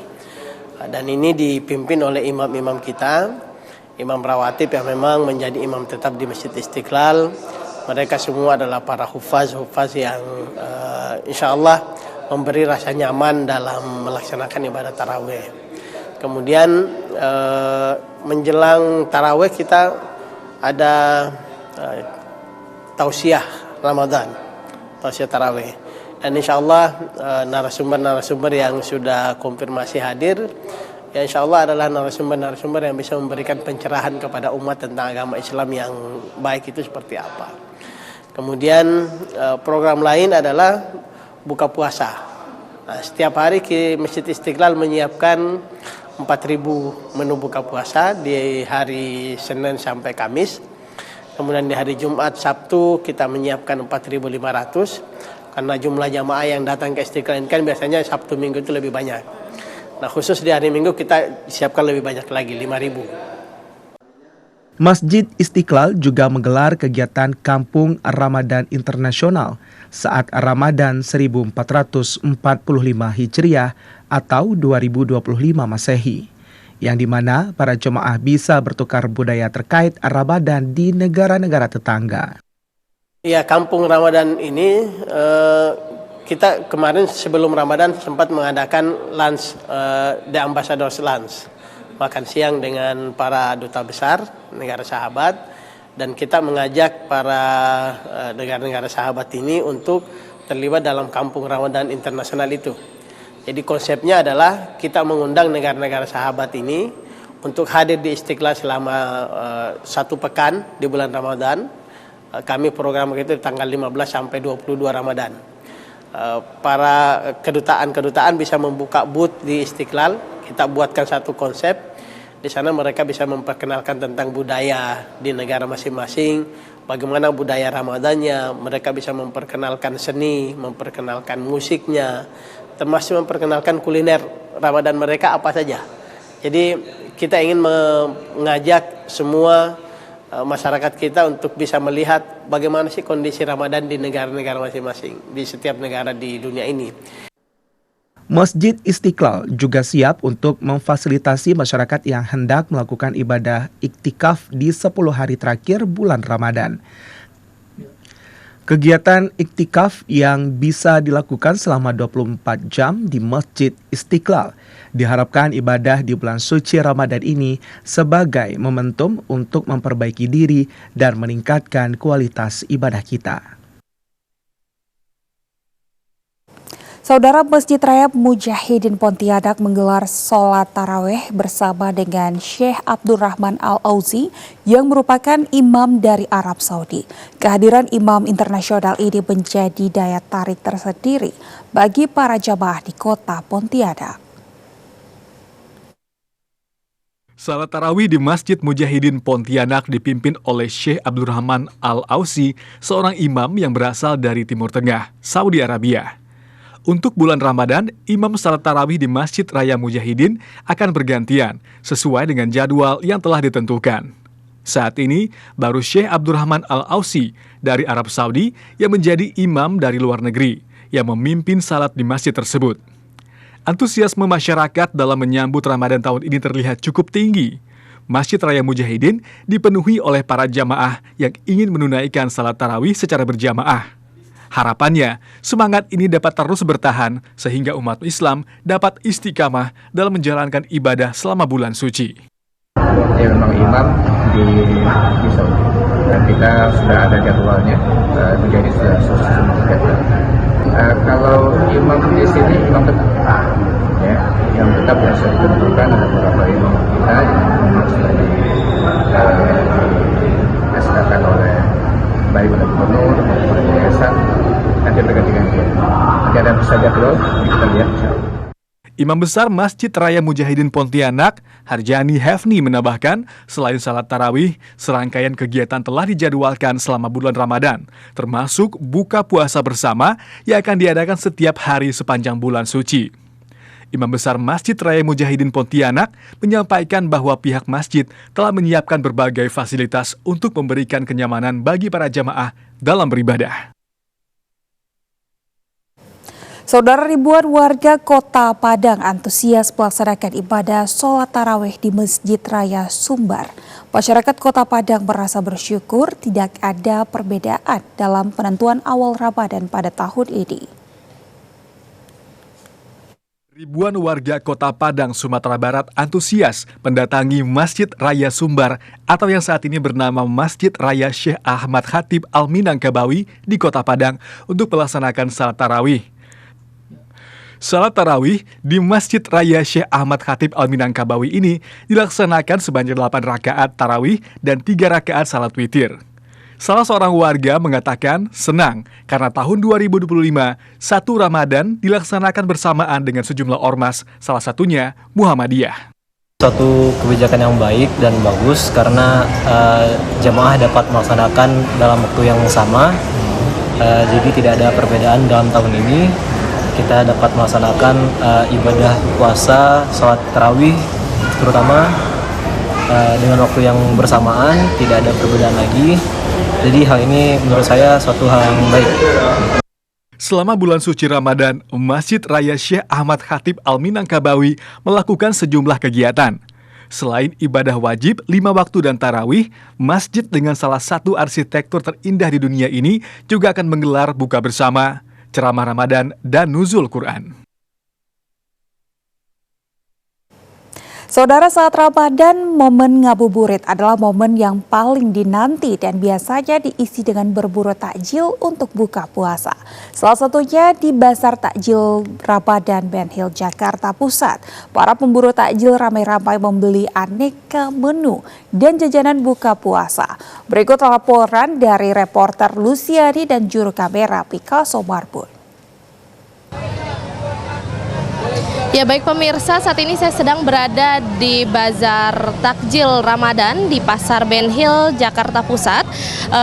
Dan ini dipimpin oleh imam-imam kita. Imam rawatib yang memang menjadi imam tetap di Masjid Istiqlal. Mereka semua adalah para hufaz yang insya Allah memberi rasa nyaman dalam melaksanakan ibadah tarawih. Kemudian menjelang tarawih kita ada tausiah Ramadan, tausiah tarawih. Dan insya Allah narasumber-narasumber yang sudah konfirmasi hadir, ya insya Allah adalah narasumber-narasumber yang bisa memberikan pencerahan kepada umat tentang agama Islam yang baik itu seperti apa. Kemudian program lain adalah buka puasa. Nah, setiap hari Masjid Istiqlal menyiapkan 4.000 menu buka puasa di hari Senin sampai Kamis. Kemudian di hari Jumat, Sabtu kita menyiapkan 4.500 karena jumlah jamaah yang datang ke Istiqlal ini kan biasanya Sabtu Minggu itu lebih banyak. Nah, khusus di hari Minggu kita siapkan lebih banyak lagi, 5.000. Masjid Istiqlal juga menggelar kegiatan Kampung Ramadan Internasional saat Ramadan 1445 Hijriah atau 2025 Masehi, yang dimana para jemaah bisa bertukar budaya terkait Ramadan di negara-negara tetangga. Ya, Kampung Ramadan ini kita kemarin sebelum Ramadan sempat mengadakan lunch, The Ambassadors Lunch, makan siang dengan para duta besar negara sahabat, dan kita mengajak para negara-negara sahabat ini untuk terlibat dalam Kampung Ramadan Internasional itu. Jadi konsepnya adalah kita mengundang negara-negara sahabat ini untuk hadir di Istiqlal selama 1 pekan di bulan Ramadan. Kami program itu tanggal 15 sampai 22 Ramadan. Para kedutaan bisa membuka booth di Istiqlal. Kita buatkan satu konsep. Di sana mereka bisa memperkenalkan tentang budaya di negara masing-masing, bagaimana budaya Ramadannya, mereka bisa memperkenalkan seni, memperkenalkan musiknya, termasuk memperkenalkan kuliner Ramadan mereka apa saja. Jadi kita ingin mengajak semua masyarakat kita untuk bisa melihat bagaimana sih kondisi Ramadan di negara-negara masing-masing, di setiap negara di dunia ini. Masjid Istiqlal juga siap untuk memfasilitasi masyarakat yang hendak melakukan ibadah iktikaf di 10 hari terakhir bulan Ramadan. Kegiatan iktikaf yang bisa dilakukan selama 24 jam di Masjid Istiqlal diharapkan ibadah di bulan suci Ramadan ini sebagai momentum untuk memperbaiki diri dan meningkatkan kualitas ibadah kita. Saudara, Masjid Raya Mujahidin Pontianak menggelar sholat taraweh bersama dengan Syekh Abdurrahman Al-Auzi yang merupakan imam dari Arab Saudi. Kehadiran imam internasional ini menjadi daya tarik tersendiri bagi para jamaah di kota Pontianak. Salat tarawih di Masjid Mujahidin Pontianak dipimpin oleh Syekh Abdurrahman Al-Auzi, seorang imam yang berasal dari Timur Tengah, Saudi Arabia. Untuk bulan Ramadan, imam salat tarawih di Masjid Raya Mujahidin akan bergantian sesuai dengan jadwal yang telah ditentukan. Saat ini, baru Syekh Abdurrahman Al-Auzi dari Arab Saudi yang menjadi imam dari luar negeri yang memimpin salat di masjid tersebut. Antusiasme masyarakat dalam menyambut Ramadan tahun ini terlihat cukup tinggi. Masjid Raya Mujahidin dipenuhi oleh para jamaah yang ingin menunaikan salat tarawih secara berjamaah. Harapannya, semangat ini dapat terus bertahan sehingga umat Islam dapat istiqamah dalam menjalankan ibadah selama bulan suci. Dia memang imam di Saudi dan kita sudah ada jadwalnya, menjadi sudah. Kalau imam di sini imam tetap, ya, yang tetap yang sudah ditentukan ada beberapa imam kita yang sudah di-SK-kan oleh baik oleh gubernur maupun yayasan, nanti berganti-ganti. Nanti ada saja dulu, kita lihat. Imam Besar Masjid Raya Mujahidin Pontianak, Harjani Hefni menambahkan, selain salat tarawih, serangkaian kegiatan telah dijadwalkan selama bulan Ramadan, termasuk buka puasa bersama yang akan diadakan setiap hari sepanjang bulan suci. Imam Besar Masjid Raya Mujahidin Pontianak menyampaikan bahwa pihak masjid telah menyiapkan berbagai fasilitas untuk memberikan kenyamanan bagi para jamaah dalam beribadah. Saudara, ribuan warga Kota Padang antusias melaksanakan ibadah sholat tarawih di Masjid Raya Sumbar. Masyarakat Kota Padang merasa bersyukur tidak ada perbedaan dalam penentuan awal Ramadan pada tahun ini. Ribuan warga Kota Padang, Sumatera Barat antusias mendatangi Masjid Raya Sumbar atau yang saat ini bernama Masjid Raya Syekh Ahmad Khatib Al-Minangkabawi di Kota Padang untuk melaksanakan salat tarawih. Salat tarawih di Masjid Raya Syekh Ahmad Khatib Al-Minangkabawi ini dilaksanakan sebanyak 8 rakaat tarawih dan 3 rakaat salat witir. Salah seorang warga mengatakan senang karena tahun 2025 1 Ramadan dilaksanakan bersamaan dengan sejumlah ormas, salah satunya Muhammadiyah. Satu kebijakan yang baik dan bagus karena jemaah dapat melaksanakan dalam waktu yang sama, jadi tidak ada perbedaan dalam tahun ini. Kita dapat melaksanakan ibadah puasa, sholat tarawih terutama dengan waktu yang bersamaan, tidak ada perbedaan lagi. Jadi hal ini menurut saya suatu hal yang baik. Selama bulan suci Ramadan, Masjid Raya Syekh Ahmad Khatib Al-Minangkabawi melakukan sejumlah kegiatan. Selain ibadah wajib 5 waktu dan tarawih, masjid dengan salah satu arsitektur terindah di dunia ini juga akan menggelar buka bersama, ceramah Ramadan, dan nuzul Quran. Saudara, saat Ramadan, momen ngabuburit adalah momen yang paling dinanti dan biasanya diisi dengan berburu takjil untuk buka puasa. Salah satunya di Bazar Takjil Ramadan Ben Hill, Jakarta Pusat. Para pemburu takjil ramai-ramai membeli aneka menu dan jajanan buka puasa. Berikut laporan dari reporter Luciani dan juru kamera Picasso Marbun. Ya baik pemirsa, saat ini saya sedang berada di Bazar Takjil Ramadan di Pasar Ben Hill, Jakarta Pusat.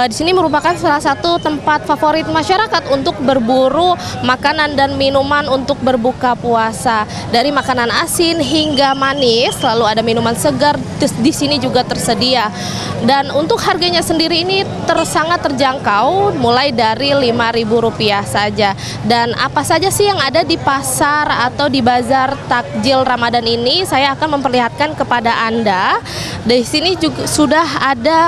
Di sini merupakan salah satu tempat favorit masyarakat untuk berburu makanan dan minuman untuk berbuka puasa. Dari makanan asin hingga manis, lalu ada minuman segar di sini juga tersedia. Dan untuk harganya sendiri ini sangat terjangkau, mulai dari Rp5.000 saja. Dan apa saja sih yang ada di pasar atau di Bazar Takjil Ramadan ini, saya akan memperlihatkan kepada Anda. Di sini juga sudah ada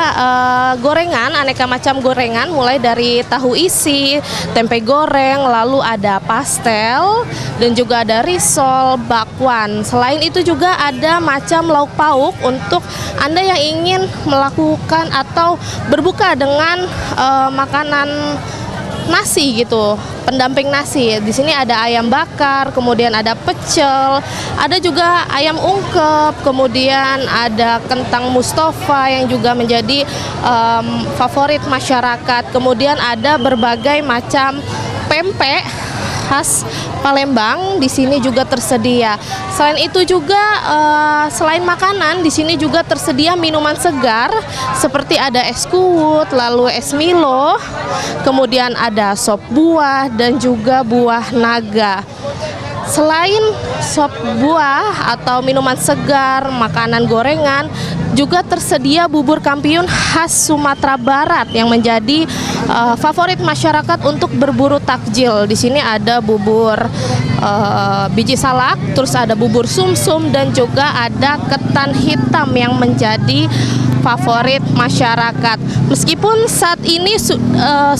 gorengan, aneka macam gorengan, mulai dari tahu isi, tempe goreng, lalu ada pastel, dan juga ada risol, bakwan. Selain itu juga ada macam lauk pauk untuk Anda yang ingin melakukan atau berbuka dengan makanan nasi gitu, pendamping nasi. Di sini ada ayam bakar, kemudian ada pecel, ada juga ayam ungkep, kemudian ada kentang Mustafa yang juga menjadi favorit masyarakat. Kemudian ada berbagai macam pempek khas Palembang di sini juga tersedia. Selain itu juga selain makanan di sini juga tersedia minuman segar seperti ada es kuwut, lalu es Milo, kemudian ada sop buah dan juga buah naga. Selain sop buah atau minuman segar, makanan gorengan, juga tersedia bubur kampiun khas Sumatera Barat yang menjadi favorit masyarakat untuk berburu takjil. Di sini ada bubur biji salak, terus ada bubur sumsum, dan juga ada ketan hitam yang menjadi favorit masyarakat. Meskipun saat ini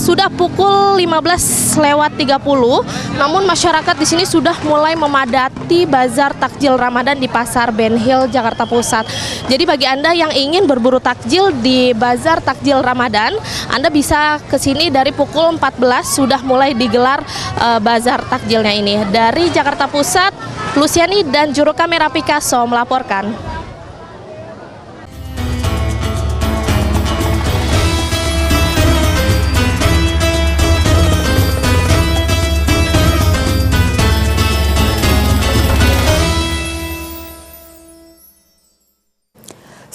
sudah pukul 15:30, namun masyarakat di sini sudah mulai memadati Bazar Takjil Ramadan di Pasar Ben Hill, Jakarta Pusat. Jadi bagi Anda yang ingin berburu takjil di Bazar Takjil Ramadan, Anda bisa ke sini dari pukul 14 sudah mulai digelar bazar takjilnya ini. Dari Jakarta Pusat, Luciani dan juru kamera Picasso melaporkan.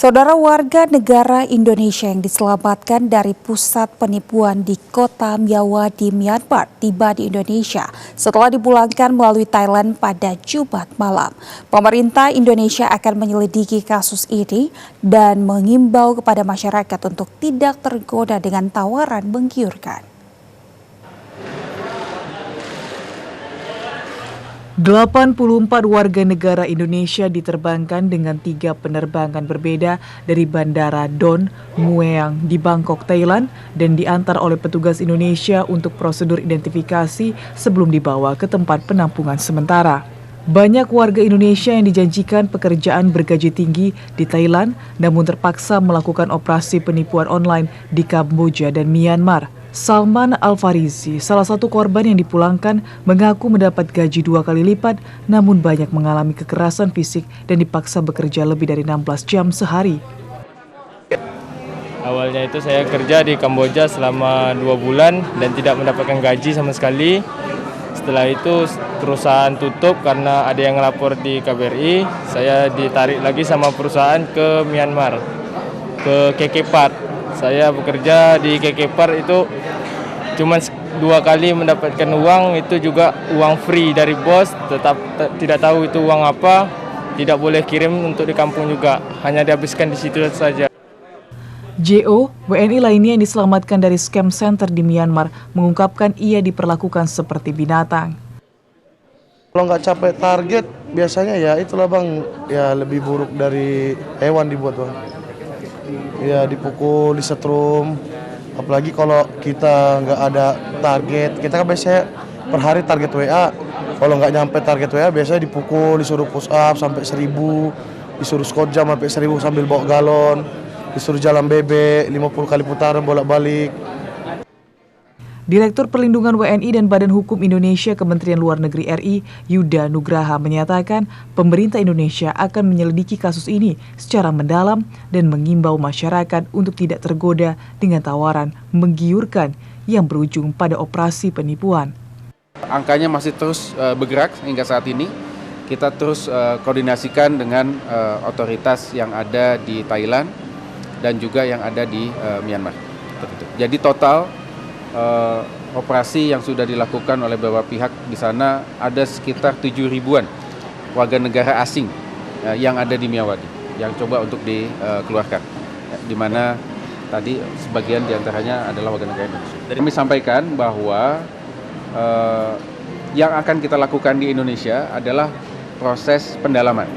Saudara, warga negara Indonesia yang diselamatkan dari pusat penipuan di kota Miawa di Myanmar tiba di Indonesia setelah dipulangkan melalui Thailand pada Jumat malam. Pemerintah Indonesia akan menyelidiki kasus ini dan mengimbau kepada masyarakat untuk tidak tergoda dengan tawaran menggiurkan. 84 warga negara Indonesia diterbangkan dengan 3 penerbangan berbeda dari Bandara Don Mueang di Bangkok, Thailand, dan diantar oleh petugas Indonesia untuk prosedur identifikasi sebelum dibawa ke tempat penampungan sementara. Banyak warga Indonesia yang dijanjikan pekerjaan bergaji tinggi di Thailand, namun terpaksa melakukan operasi penipuan online di Kamboja dan Myanmar. Salman Al-Farizi, salah satu korban yang dipulangkan, mengaku mendapat gaji 2 kali lipat, namun banyak mengalami kekerasan fisik dan dipaksa bekerja lebih dari 16 jam sehari. Awal Awalnya itu saya kerja di Kamboja selama 2 bulan dan tidak mendapatkan gaji sama sekali. Setelah itu perusahaan tutup karena ada yang lapor di KBRI. Saya ditarik lagi sama perusahaan ke Myanmar, ke KK Part. Saya bekerja di KK Part itu cuma 2 kali mendapatkan uang, itu juga uang free dari bos, tetap tidak tahu itu uang apa, tidak boleh kirim untuk di kampung juga, hanya dihabiskan di situ saja. JO, WNI lainnya yang diselamatkan dari scam center di Myanmar, mengungkapkan ia diperlakukan seperti binatang. Kalau nggak capai target, biasanya ya itulah bang, ya lebih buruk dari hewan dibuat bang. Ya dipukul, disetrum, apalagi kalau kita nggak ada target, kita kan biasanya per hari target WA. Kalau nggak nyampe target WA, biasanya dipukul, disuruh push up sampai 1000, disuruh squat jam sampai 1000 sambil bawa galon. Disuruh jalan bebek, 50 kali putaran bolak-balik. Direktur Perlindungan WNI dan Badan Hukum Indonesia Kementerian Luar Negeri RI, Yuda Nugraha menyatakan pemerintah Indonesia akan menyelidiki kasus ini secara mendalam dan mengimbau masyarakat untuk tidak tergoda dengan tawaran menggiurkan yang berujung pada operasi penipuan. Angkanya masih terus bergerak hingga saat ini. Kita terus koordinasikan dengan otoritas yang ada di Thailand dan juga yang ada di Myanmar. Jadi total operasi yang sudah dilakukan oleh beberapa pihak di sana ada sekitar 7.000-an warga negara asing yang ada di Myawaddy yang coba untuk dikeluarkan, di mana tadi sebagian diantaranya adalah warga negara Indonesia. Jadi kami sampaikan bahwa yang akan kita lakukan di Indonesia adalah proses pendalaman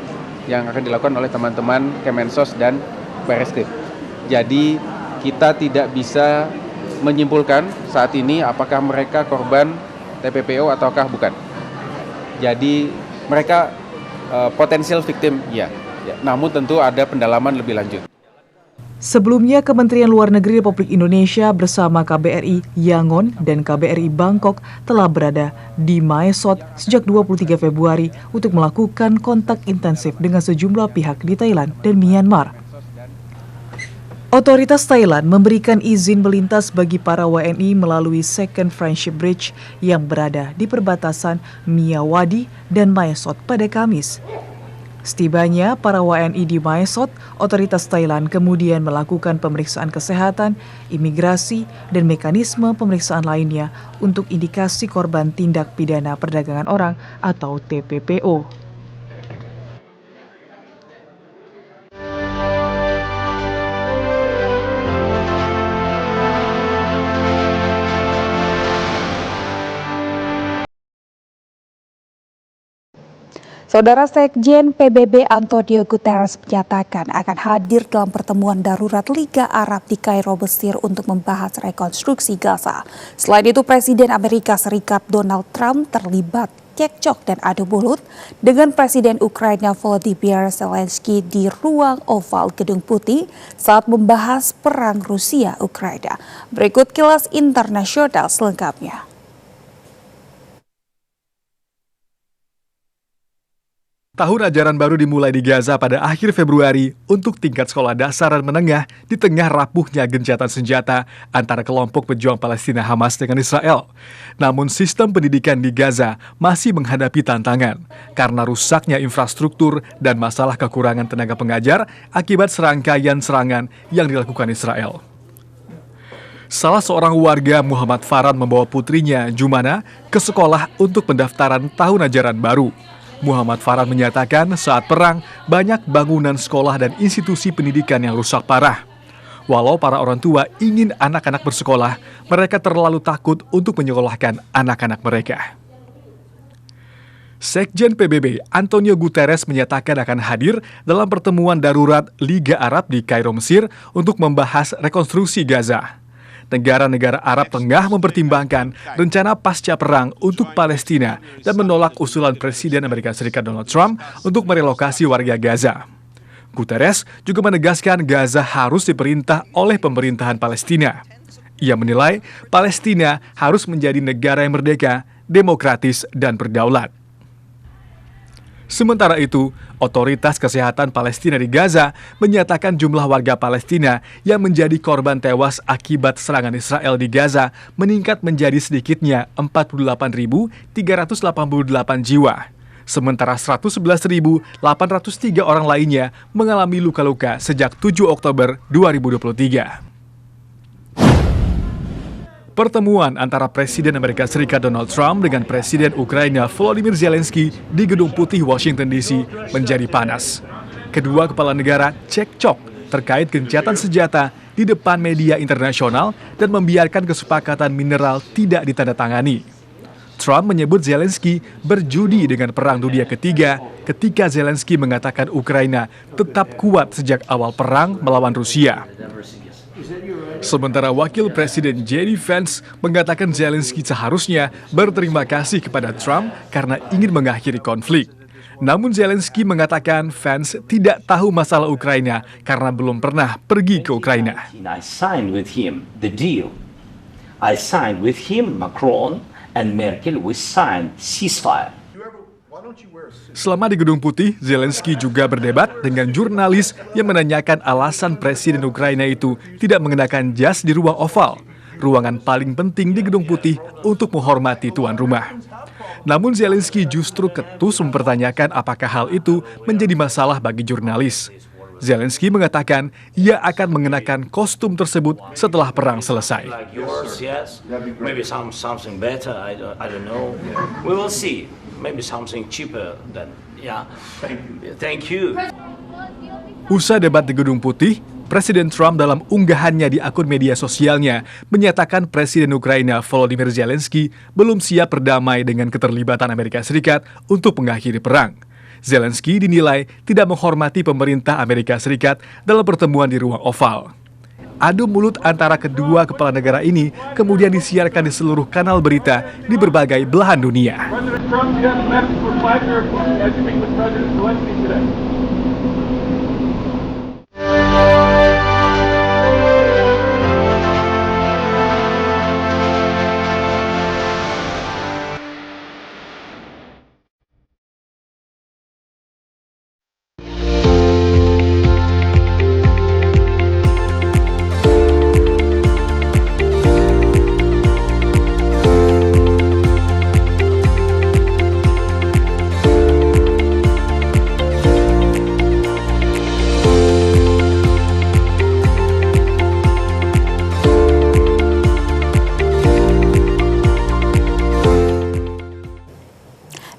yang akan dilakukan oleh teman-teman Kemensos dan Barreskrim. Jadi kita tidak bisa menyimpulkan saat ini apakah mereka korban TPPO ataukah bukan. Jadi mereka potensial victim ya. Namun tentu ada pendalaman lebih lanjut. Sebelumnya, Kementerian Luar Negeri Republik Indonesia bersama KBRI Yangon dan KBRI Bangkok telah berada di Mae Sot sejak 23 Februari untuk melakukan kontak intensif dengan sejumlah pihak di Thailand dan Myanmar. Otoritas Thailand memberikan izin melintas bagi para WNI melalui Second Friendship Bridge yang berada di perbatasan Myawaddy dan Mae Sot pada Kamis. Setibanya para WNI di Mae Sot, otoritas Thailand kemudian melakukan pemeriksaan kesehatan, imigrasi, dan mekanisme pemeriksaan lainnya untuk indikasi korban tindak pidana perdagangan orang atau TPPO. Saudara Sekjen PBB Antonio Guterres menyatakan akan hadir dalam pertemuan darurat Liga Arab di Kairo, Mesir untuk membahas rekonstruksi Gaza. Selain itu, Presiden Amerika Serikat Donald Trump terlibat cekcok dan adu mulut dengan Presiden Ukraina Volodymyr Zelensky di ruang oval Gedung Putih saat membahas perang Rusia-Ukraina. Berikut kilas internasional selengkapnya. Tahun ajaran baru dimulai di Gaza pada akhir Februari untuk tingkat sekolah dasar dan menengah di tengah rapuhnya gencatan senjata antara kelompok pejuang Palestina Hamas dengan Israel. Namun sistem pendidikan di Gaza masih menghadapi tantangan karena rusaknya infrastruktur dan masalah kekurangan tenaga pengajar akibat serangkaian serangan yang dilakukan Israel. Salah seorang warga, Muhammad Farhan, membawa putrinya, Jumana, ke sekolah untuk pendaftaran tahun ajaran baru. Muhammad Farhan menyatakan saat perang banyak bangunan sekolah dan institusi pendidikan yang rusak parah. Walau para orang tua ingin anak-anak bersekolah, mereka terlalu takut untuk menyekolahkan anak-anak mereka. Sekjen PBB Antonio Guterres menyatakan akan hadir dalam pertemuan darurat Liga Arab di Kairo, Mesir untuk membahas rekonstruksi Gaza. Negara-negara Arab tengah mempertimbangkan rencana pasca perang untuk Palestina dan menolak usulan Presiden Amerika Serikat Donald Trump untuk merelokasi warga Gaza. Guterres juga menegaskan Gaza harus diperintah oleh pemerintahan Palestina. Ia menilai Palestina harus menjadi negara yang merdeka, demokratis, dan berdaulat. Sementara itu, otoritas kesehatan Palestina di Gaza menyatakan jumlah warga Palestina yang menjadi korban tewas akibat serangan Israel di Gaza meningkat menjadi sedikitnya 48.388 jiwa. Sementara 111.803 orang lainnya mengalami luka-luka sejak 7 Oktober 2023. Pertemuan antara Presiden Amerika Serikat Donald Trump dengan Presiden Ukraina Volodymyr Zelensky di Gedung Putih Washington DC menjadi panas. Kedua kepala negara cekcok terkait gencatan senjata di depan media internasional dan membiarkan kesepakatan mineral tidak ditandatangani. Trump menyebut Zelensky berjudi dengan Perang Dunia Ketiga ketika Zelensky mengatakan Ukraina tetap kuat sejak awal perang melawan Rusia. Sementara Wakil Presiden J.D. Vance mengatakan Zelensky seharusnya berterima kasih kepada Trump karena ingin mengakhiri konflik. Namun Zelensky mengatakan Vance tidak tahu masalah Ukraina karena belum pernah pergi ke Ukraina. I signed with him the deal. I signed with him, Macron and Merkel, we signed ceasefire. Selama di Gedung Putih, Zelensky juga berdebat dengan jurnalis yang menanyakan alasan Presiden Ukraina itu tidak mengenakan jas di ruang oval, ruangan paling penting di Gedung Putih untuk menghormati tuan rumah. Namun Zelensky justru ketus mempertanyakan apakah hal itu menjadi masalah bagi jurnalis. Zelensky mengatakan ia akan mengenakan kostum tersebut setelah perang selesai. Maybe something better, I don't know. We will see. Maybe something cheaper than, yeah. Thank you. Usai debat di Gedung Putih, Presiden Trump dalam unggahannya di akun media sosialnya menyatakan Presiden Ukraina Volodymyr Zelensky belum siap berdamai dengan keterlibatan Amerika Serikat untuk mengakhiri perang. Zelensky dinilai tidak menghormati pemerintah Amerika Serikat dalam pertemuan di ruang oval. Adu mulut antara kedua kepala negara ini kemudian disiarkan di seluruh kanal berita di berbagai belahan dunia.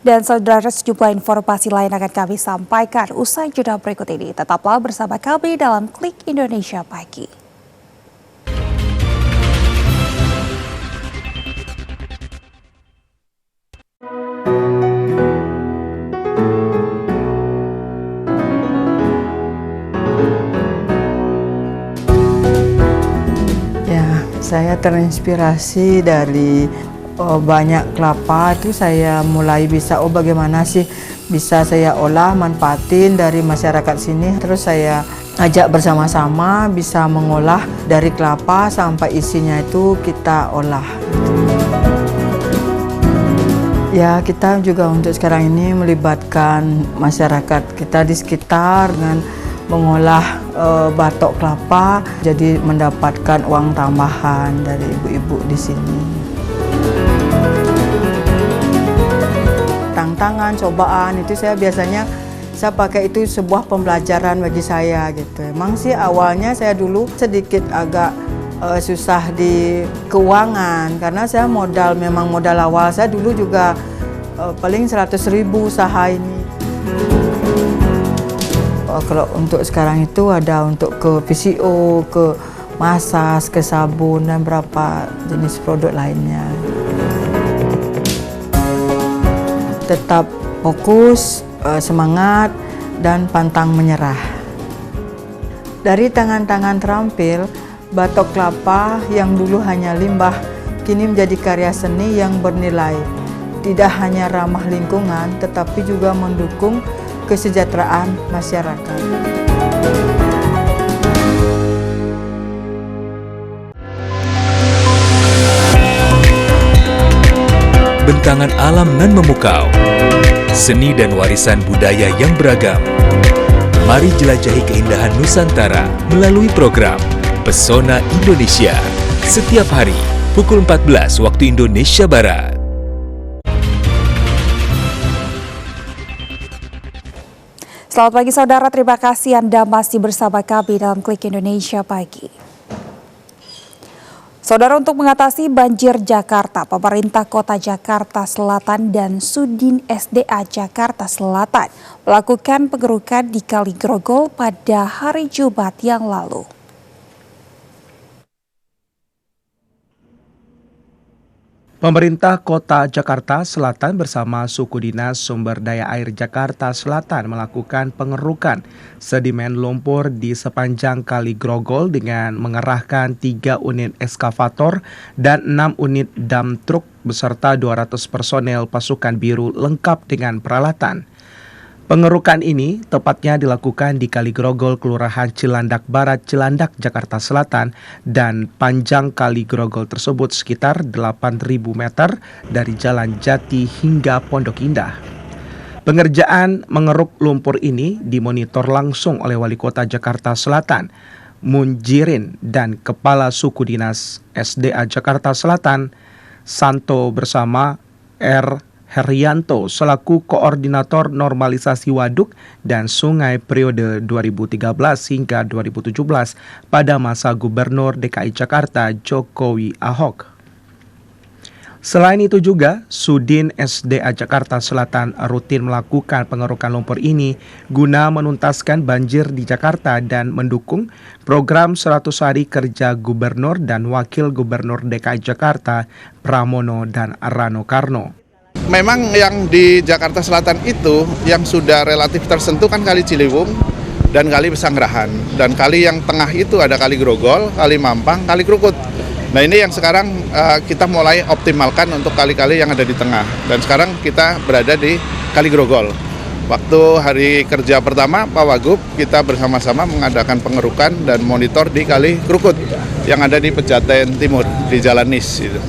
Dan saudara, sejumlah informasi lain akan kami sampaikan usai jeda berikut ini. Tetaplah bersama kami dalam Klik Indonesia Pagi. Ya, saya terinspirasi dari banyak kelapa itu saya mulai bisa bagaimana sih bisa saya olah manfaatin dari masyarakat sini, terus saya ajak bersama-sama bisa mengolah dari kelapa sampai isinya itu kita olah. Ya, kita juga untuk sekarang ini melibatkan masyarakat kita di sekitar dengan mengolah batok kelapa, jadi mendapatkan uang tambahan dari ibu-ibu di sini. Tantangan, cobaan itu saya biasanya saya pakai itu sebuah pembelajaran bagi saya gitu. Emang sih awalnya saya dulu sedikit agak susah di keuangan karena saya memang modal awal saya dulu juga paling 100.000 usaha ini. Kalau untuk sekarang itu ada untuk ke PCO, ke masas, ke sabun dan beberapa jenis produk lainnya. Tetap fokus, semangat, dan pantang menyerah. Dari tangan-tangan terampil, batok kelapa yang dulu hanya limbah, kini menjadi karya seni yang bernilai. Tidak hanya ramah lingkungan, tetapi juga mendukung kesejahteraan masyarakat. Bentangan alam nan memukau, seni dan warisan budaya yang beragam. Mari jelajahi keindahan Nusantara melalui program Pesona Indonesia. Setiap hari, pukul 14 waktu Indonesia Barat. Selamat pagi saudara, terima kasih Anda masih bersama kami dalam Klik Indonesia Pagi. Saudara, untuk mengatasi banjir Jakarta, pemerintah Kota Jakarta Selatan dan Sudin SDA Jakarta Selatan melakukan pengerukan di Kali Grogol pada hari Jumat yang lalu. Pemerintah Kota Jakarta Selatan bersama Suku Dinas Sumber Daya Air Jakarta Selatan melakukan pengerukan sedimen lumpur di sepanjang Kali Grogol dengan mengerahkan 3 unit eskavator dan 6 unit dump truk beserta 200 personel pasukan biru lengkap dengan peralatan. Pengerukan ini tepatnya dilakukan di Kali Grogol, Kelurahan Cilandak Barat, Cilandak, Jakarta Selatan, dan panjang Kali Grogol tersebut sekitar 8.000 meter dari Jalan Jati hingga Pondok Indah. Pengerjaan mengeruk lumpur ini dimonitor langsung oleh Wali Kota Jakarta Selatan, Munjirin, dan Kepala Suku Dinas SDA Jakarta Selatan, Santo bersama Herianto selaku Koordinator Normalisasi Waduk dan Sungai periode 2013 hingga 2017 pada masa Gubernur DKI Jakarta Jokowi Ahok. Selain itu juga, Sudin SDA Jakarta Selatan rutin melakukan pengerukan lumpur ini guna menuntaskan banjir di Jakarta dan mendukung program 100 hari kerja Gubernur dan Wakil Gubernur DKI Jakarta Pramono dan Rano Karno. Memang yang di Jakarta Selatan itu yang sudah relatif tersentuh kan Kali Ciliwung dan Kali Pesanggerahan. Dan kali yang tengah itu ada Kali Grogol, Kali Mampang, Kali Krukut. Nah ini yang sekarang kita mulai optimalkan untuk kali-kali yang ada di tengah. Dan sekarang kita berada di Kali Grogol. Waktu hari kerja pertama Pak Wagub kita bersama-sama mengadakan pengerukan dan monitor di Kali Krukut yang ada di Pejaten Timur, di Jalan Nis. Gitu.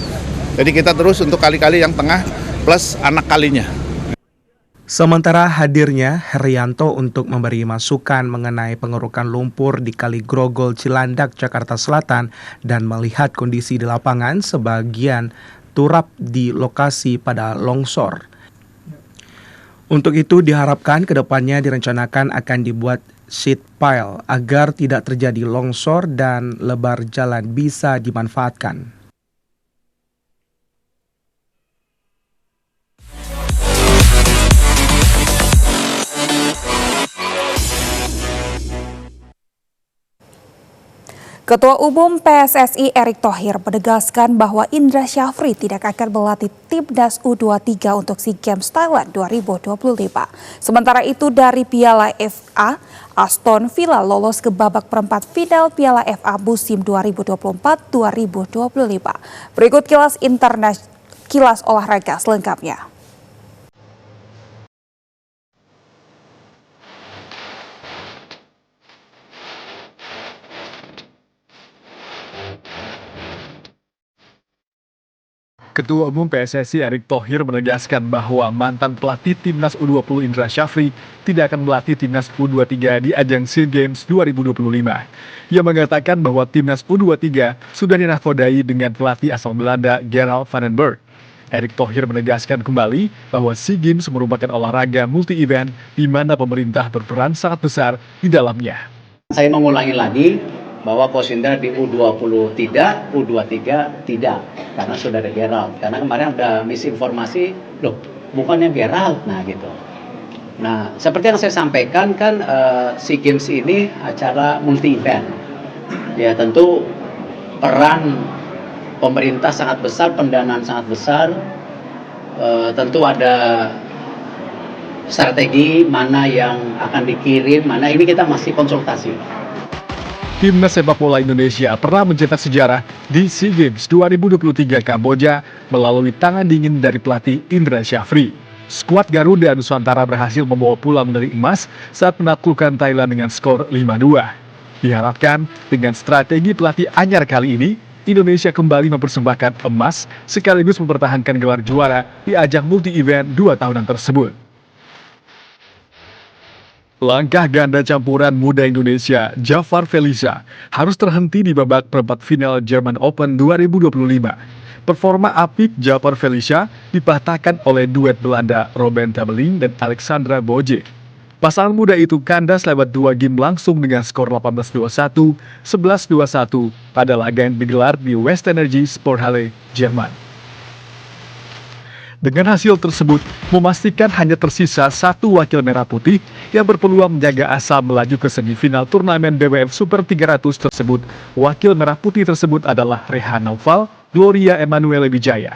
Jadi kita terus untuk kali-kali yang tengah plus anak kalinya. Sementara hadirnya Herianto untuk memberi masukan mengenai pengerukan lumpur di Kali Grogol Cilandak, Jakarta Selatan dan melihat kondisi di lapangan sebagian turap di lokasi pada longsor. Untuk itu diharapkan kedepannya direncanakan akan dibuat sheet pile agar tidak terjadi longsor dan lebar jalan bisa dimanfaatkan. Ketua Umum PSSI Erick Thohir menegaskan bahwa Indra Syafri tidak akan melatih Timnas U23 untuk SEA Games Thailand 2025. Sementara itu dari Piala FA, Aston Villa lolos ke babak perempat final Piala FA musim 2024-2025. Berikut kilas olahraga selengkapnya. Ketua Umum PSSI Erick Thohir menegaskan bahwa mantan pelatih Timnas U20 Indra Syafri tidak akan melatih Timnas U23 di ajang SEA Games 2025. Ia mengatakan bahwa Timnas U23 sudah dinakodai dengan pelatih asal Belanda Gerald van den Berg. Erick Thohir menegaskan kembali bahwa SEA Games merupakan olahraga multi-event di mana pemerintah berperan sangat besar di dalamnya. Saya mengulangi lagi bahwa Coach Indra di U20 tidak, U23 tidak, karena sudah ada Gerald. Karena kemarin ada misinformasi, loh bukannya Gerald, nah gitu. Nah seperti yang saya sampaikan kan SEA Games ini acara multi-event. Ya tentu peran pemerintah sangat besar, pendanaan sangat besar. Tentu ada strategi mana yang akan dikirim, mana ini kita masih konsultasi. Timnas sepak bola Indonesia pernah mencetak sejarah di SEA Games 2023 Kamboja melalui tangan dingin dari pelatih Indra Syafri. Skuad Garuda Nusantara berhasil membawa pulang medali emas saat menaklukkan Thailand dengan skor 5-2. Diharapkan dengan strategi pelatih anyar kali ini, Indonesia kembali mempersembahkan emas sekaligus mempertahankan gelar juara di ajang multi-event 2 tahunan tersebut. Langkah ganda campuran muda Indonesia, Jafar Felicia, harus terhenti di babak perempat final German Open 2025. Performa apik Jafar Felicia dipatahkan oleh duet Belanda Robin Tabeling dan Alexandra Boje. Pasangan muda itu kandas lewat 2 game langsung dengan skor 18-21, 11-21 pada laga yang digelar di West Energy Sporthalle, Jerman. Dengan hasil tersebut, memastikan hanya tersisa 1 wakil merah putih yang berpeluang menjaga asa melaju ke semifinal turnamen BWF Super 300 tersebut. Wakil merah putih tersebut adalah Rehan Naufal, Gloria Emanuele Wijaya.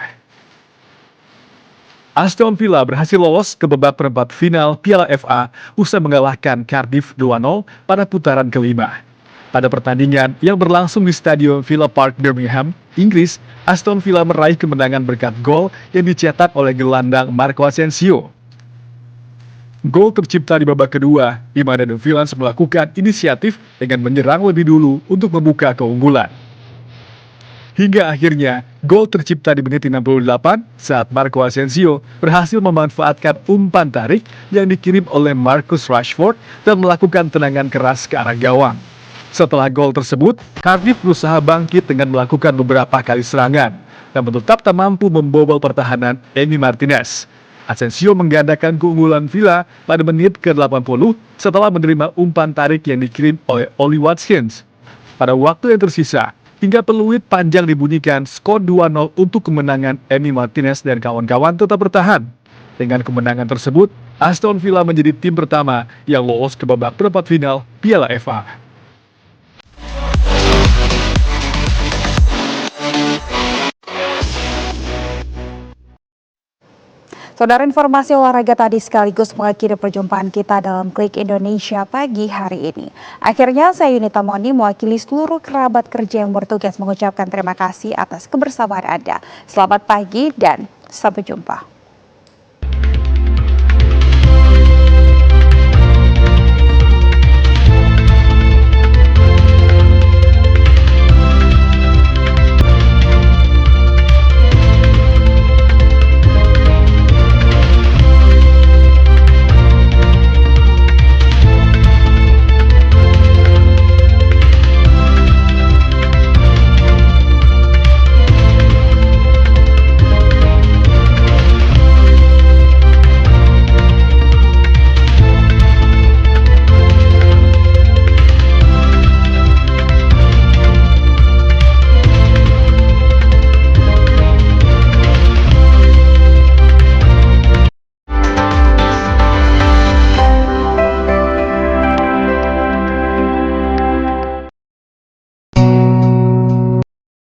Aston Villa berhasil lolos ke babak perempat final Piala FA usai mengalahkan Cardiff 2-0 pada putaran kelima. Pada pertandingan yang berlangsung di Stadion Villa Park, Birmingham, Inggris, Aston Villa meraih kemenangan berkat gol yang dicetak oleh gelandang Marco Asensio. Gol tercipta di babak kedua, di mana The Villains melakukan inisiatif dengan menyerang lebih dulu untuk membuka keunggulan. Hingga akhirnya, gol tercipta di menit 68 saat Marco Asensio berhasil memanfaatkan umpan tarik yang dikirim oleh Marcus Rashford dan melakukan tendangan keras ke arah gawang. Setelah gol tersebut, Cardiff berusaha bangkit dengan melakukan beberapa kali serangan, namun tetap tak mampu membobol pertahanan Emi Martinez. Asensio menggandakan keunggulan Villa pada menit ke-80 setelah menerima umpan tarik yang dikirim oleh Ollie Watkins. Pada waktu yang tersisa, hingga peluit panjang dibunyikan, skor 2-0 untuk kemenangan Emi Martinez dan kawan-kawan tetap bertahan. Dengan kemenangan tersebut, Aston Villa menjadi tim pertama yang lolos ke babak perempat final Piala FA. Saudara, informasi olahraga tadi sekaligus mengakhiri perjumpaan kita dalam Klik Indonesia pagi hari ini. Akhirnya saya Yunita Moni mewakili seluruh kerabat kerja yang bertugas mengucapkan terima kasih atas kebersamaan Anda. Selamat pagi dan sampai jumpa.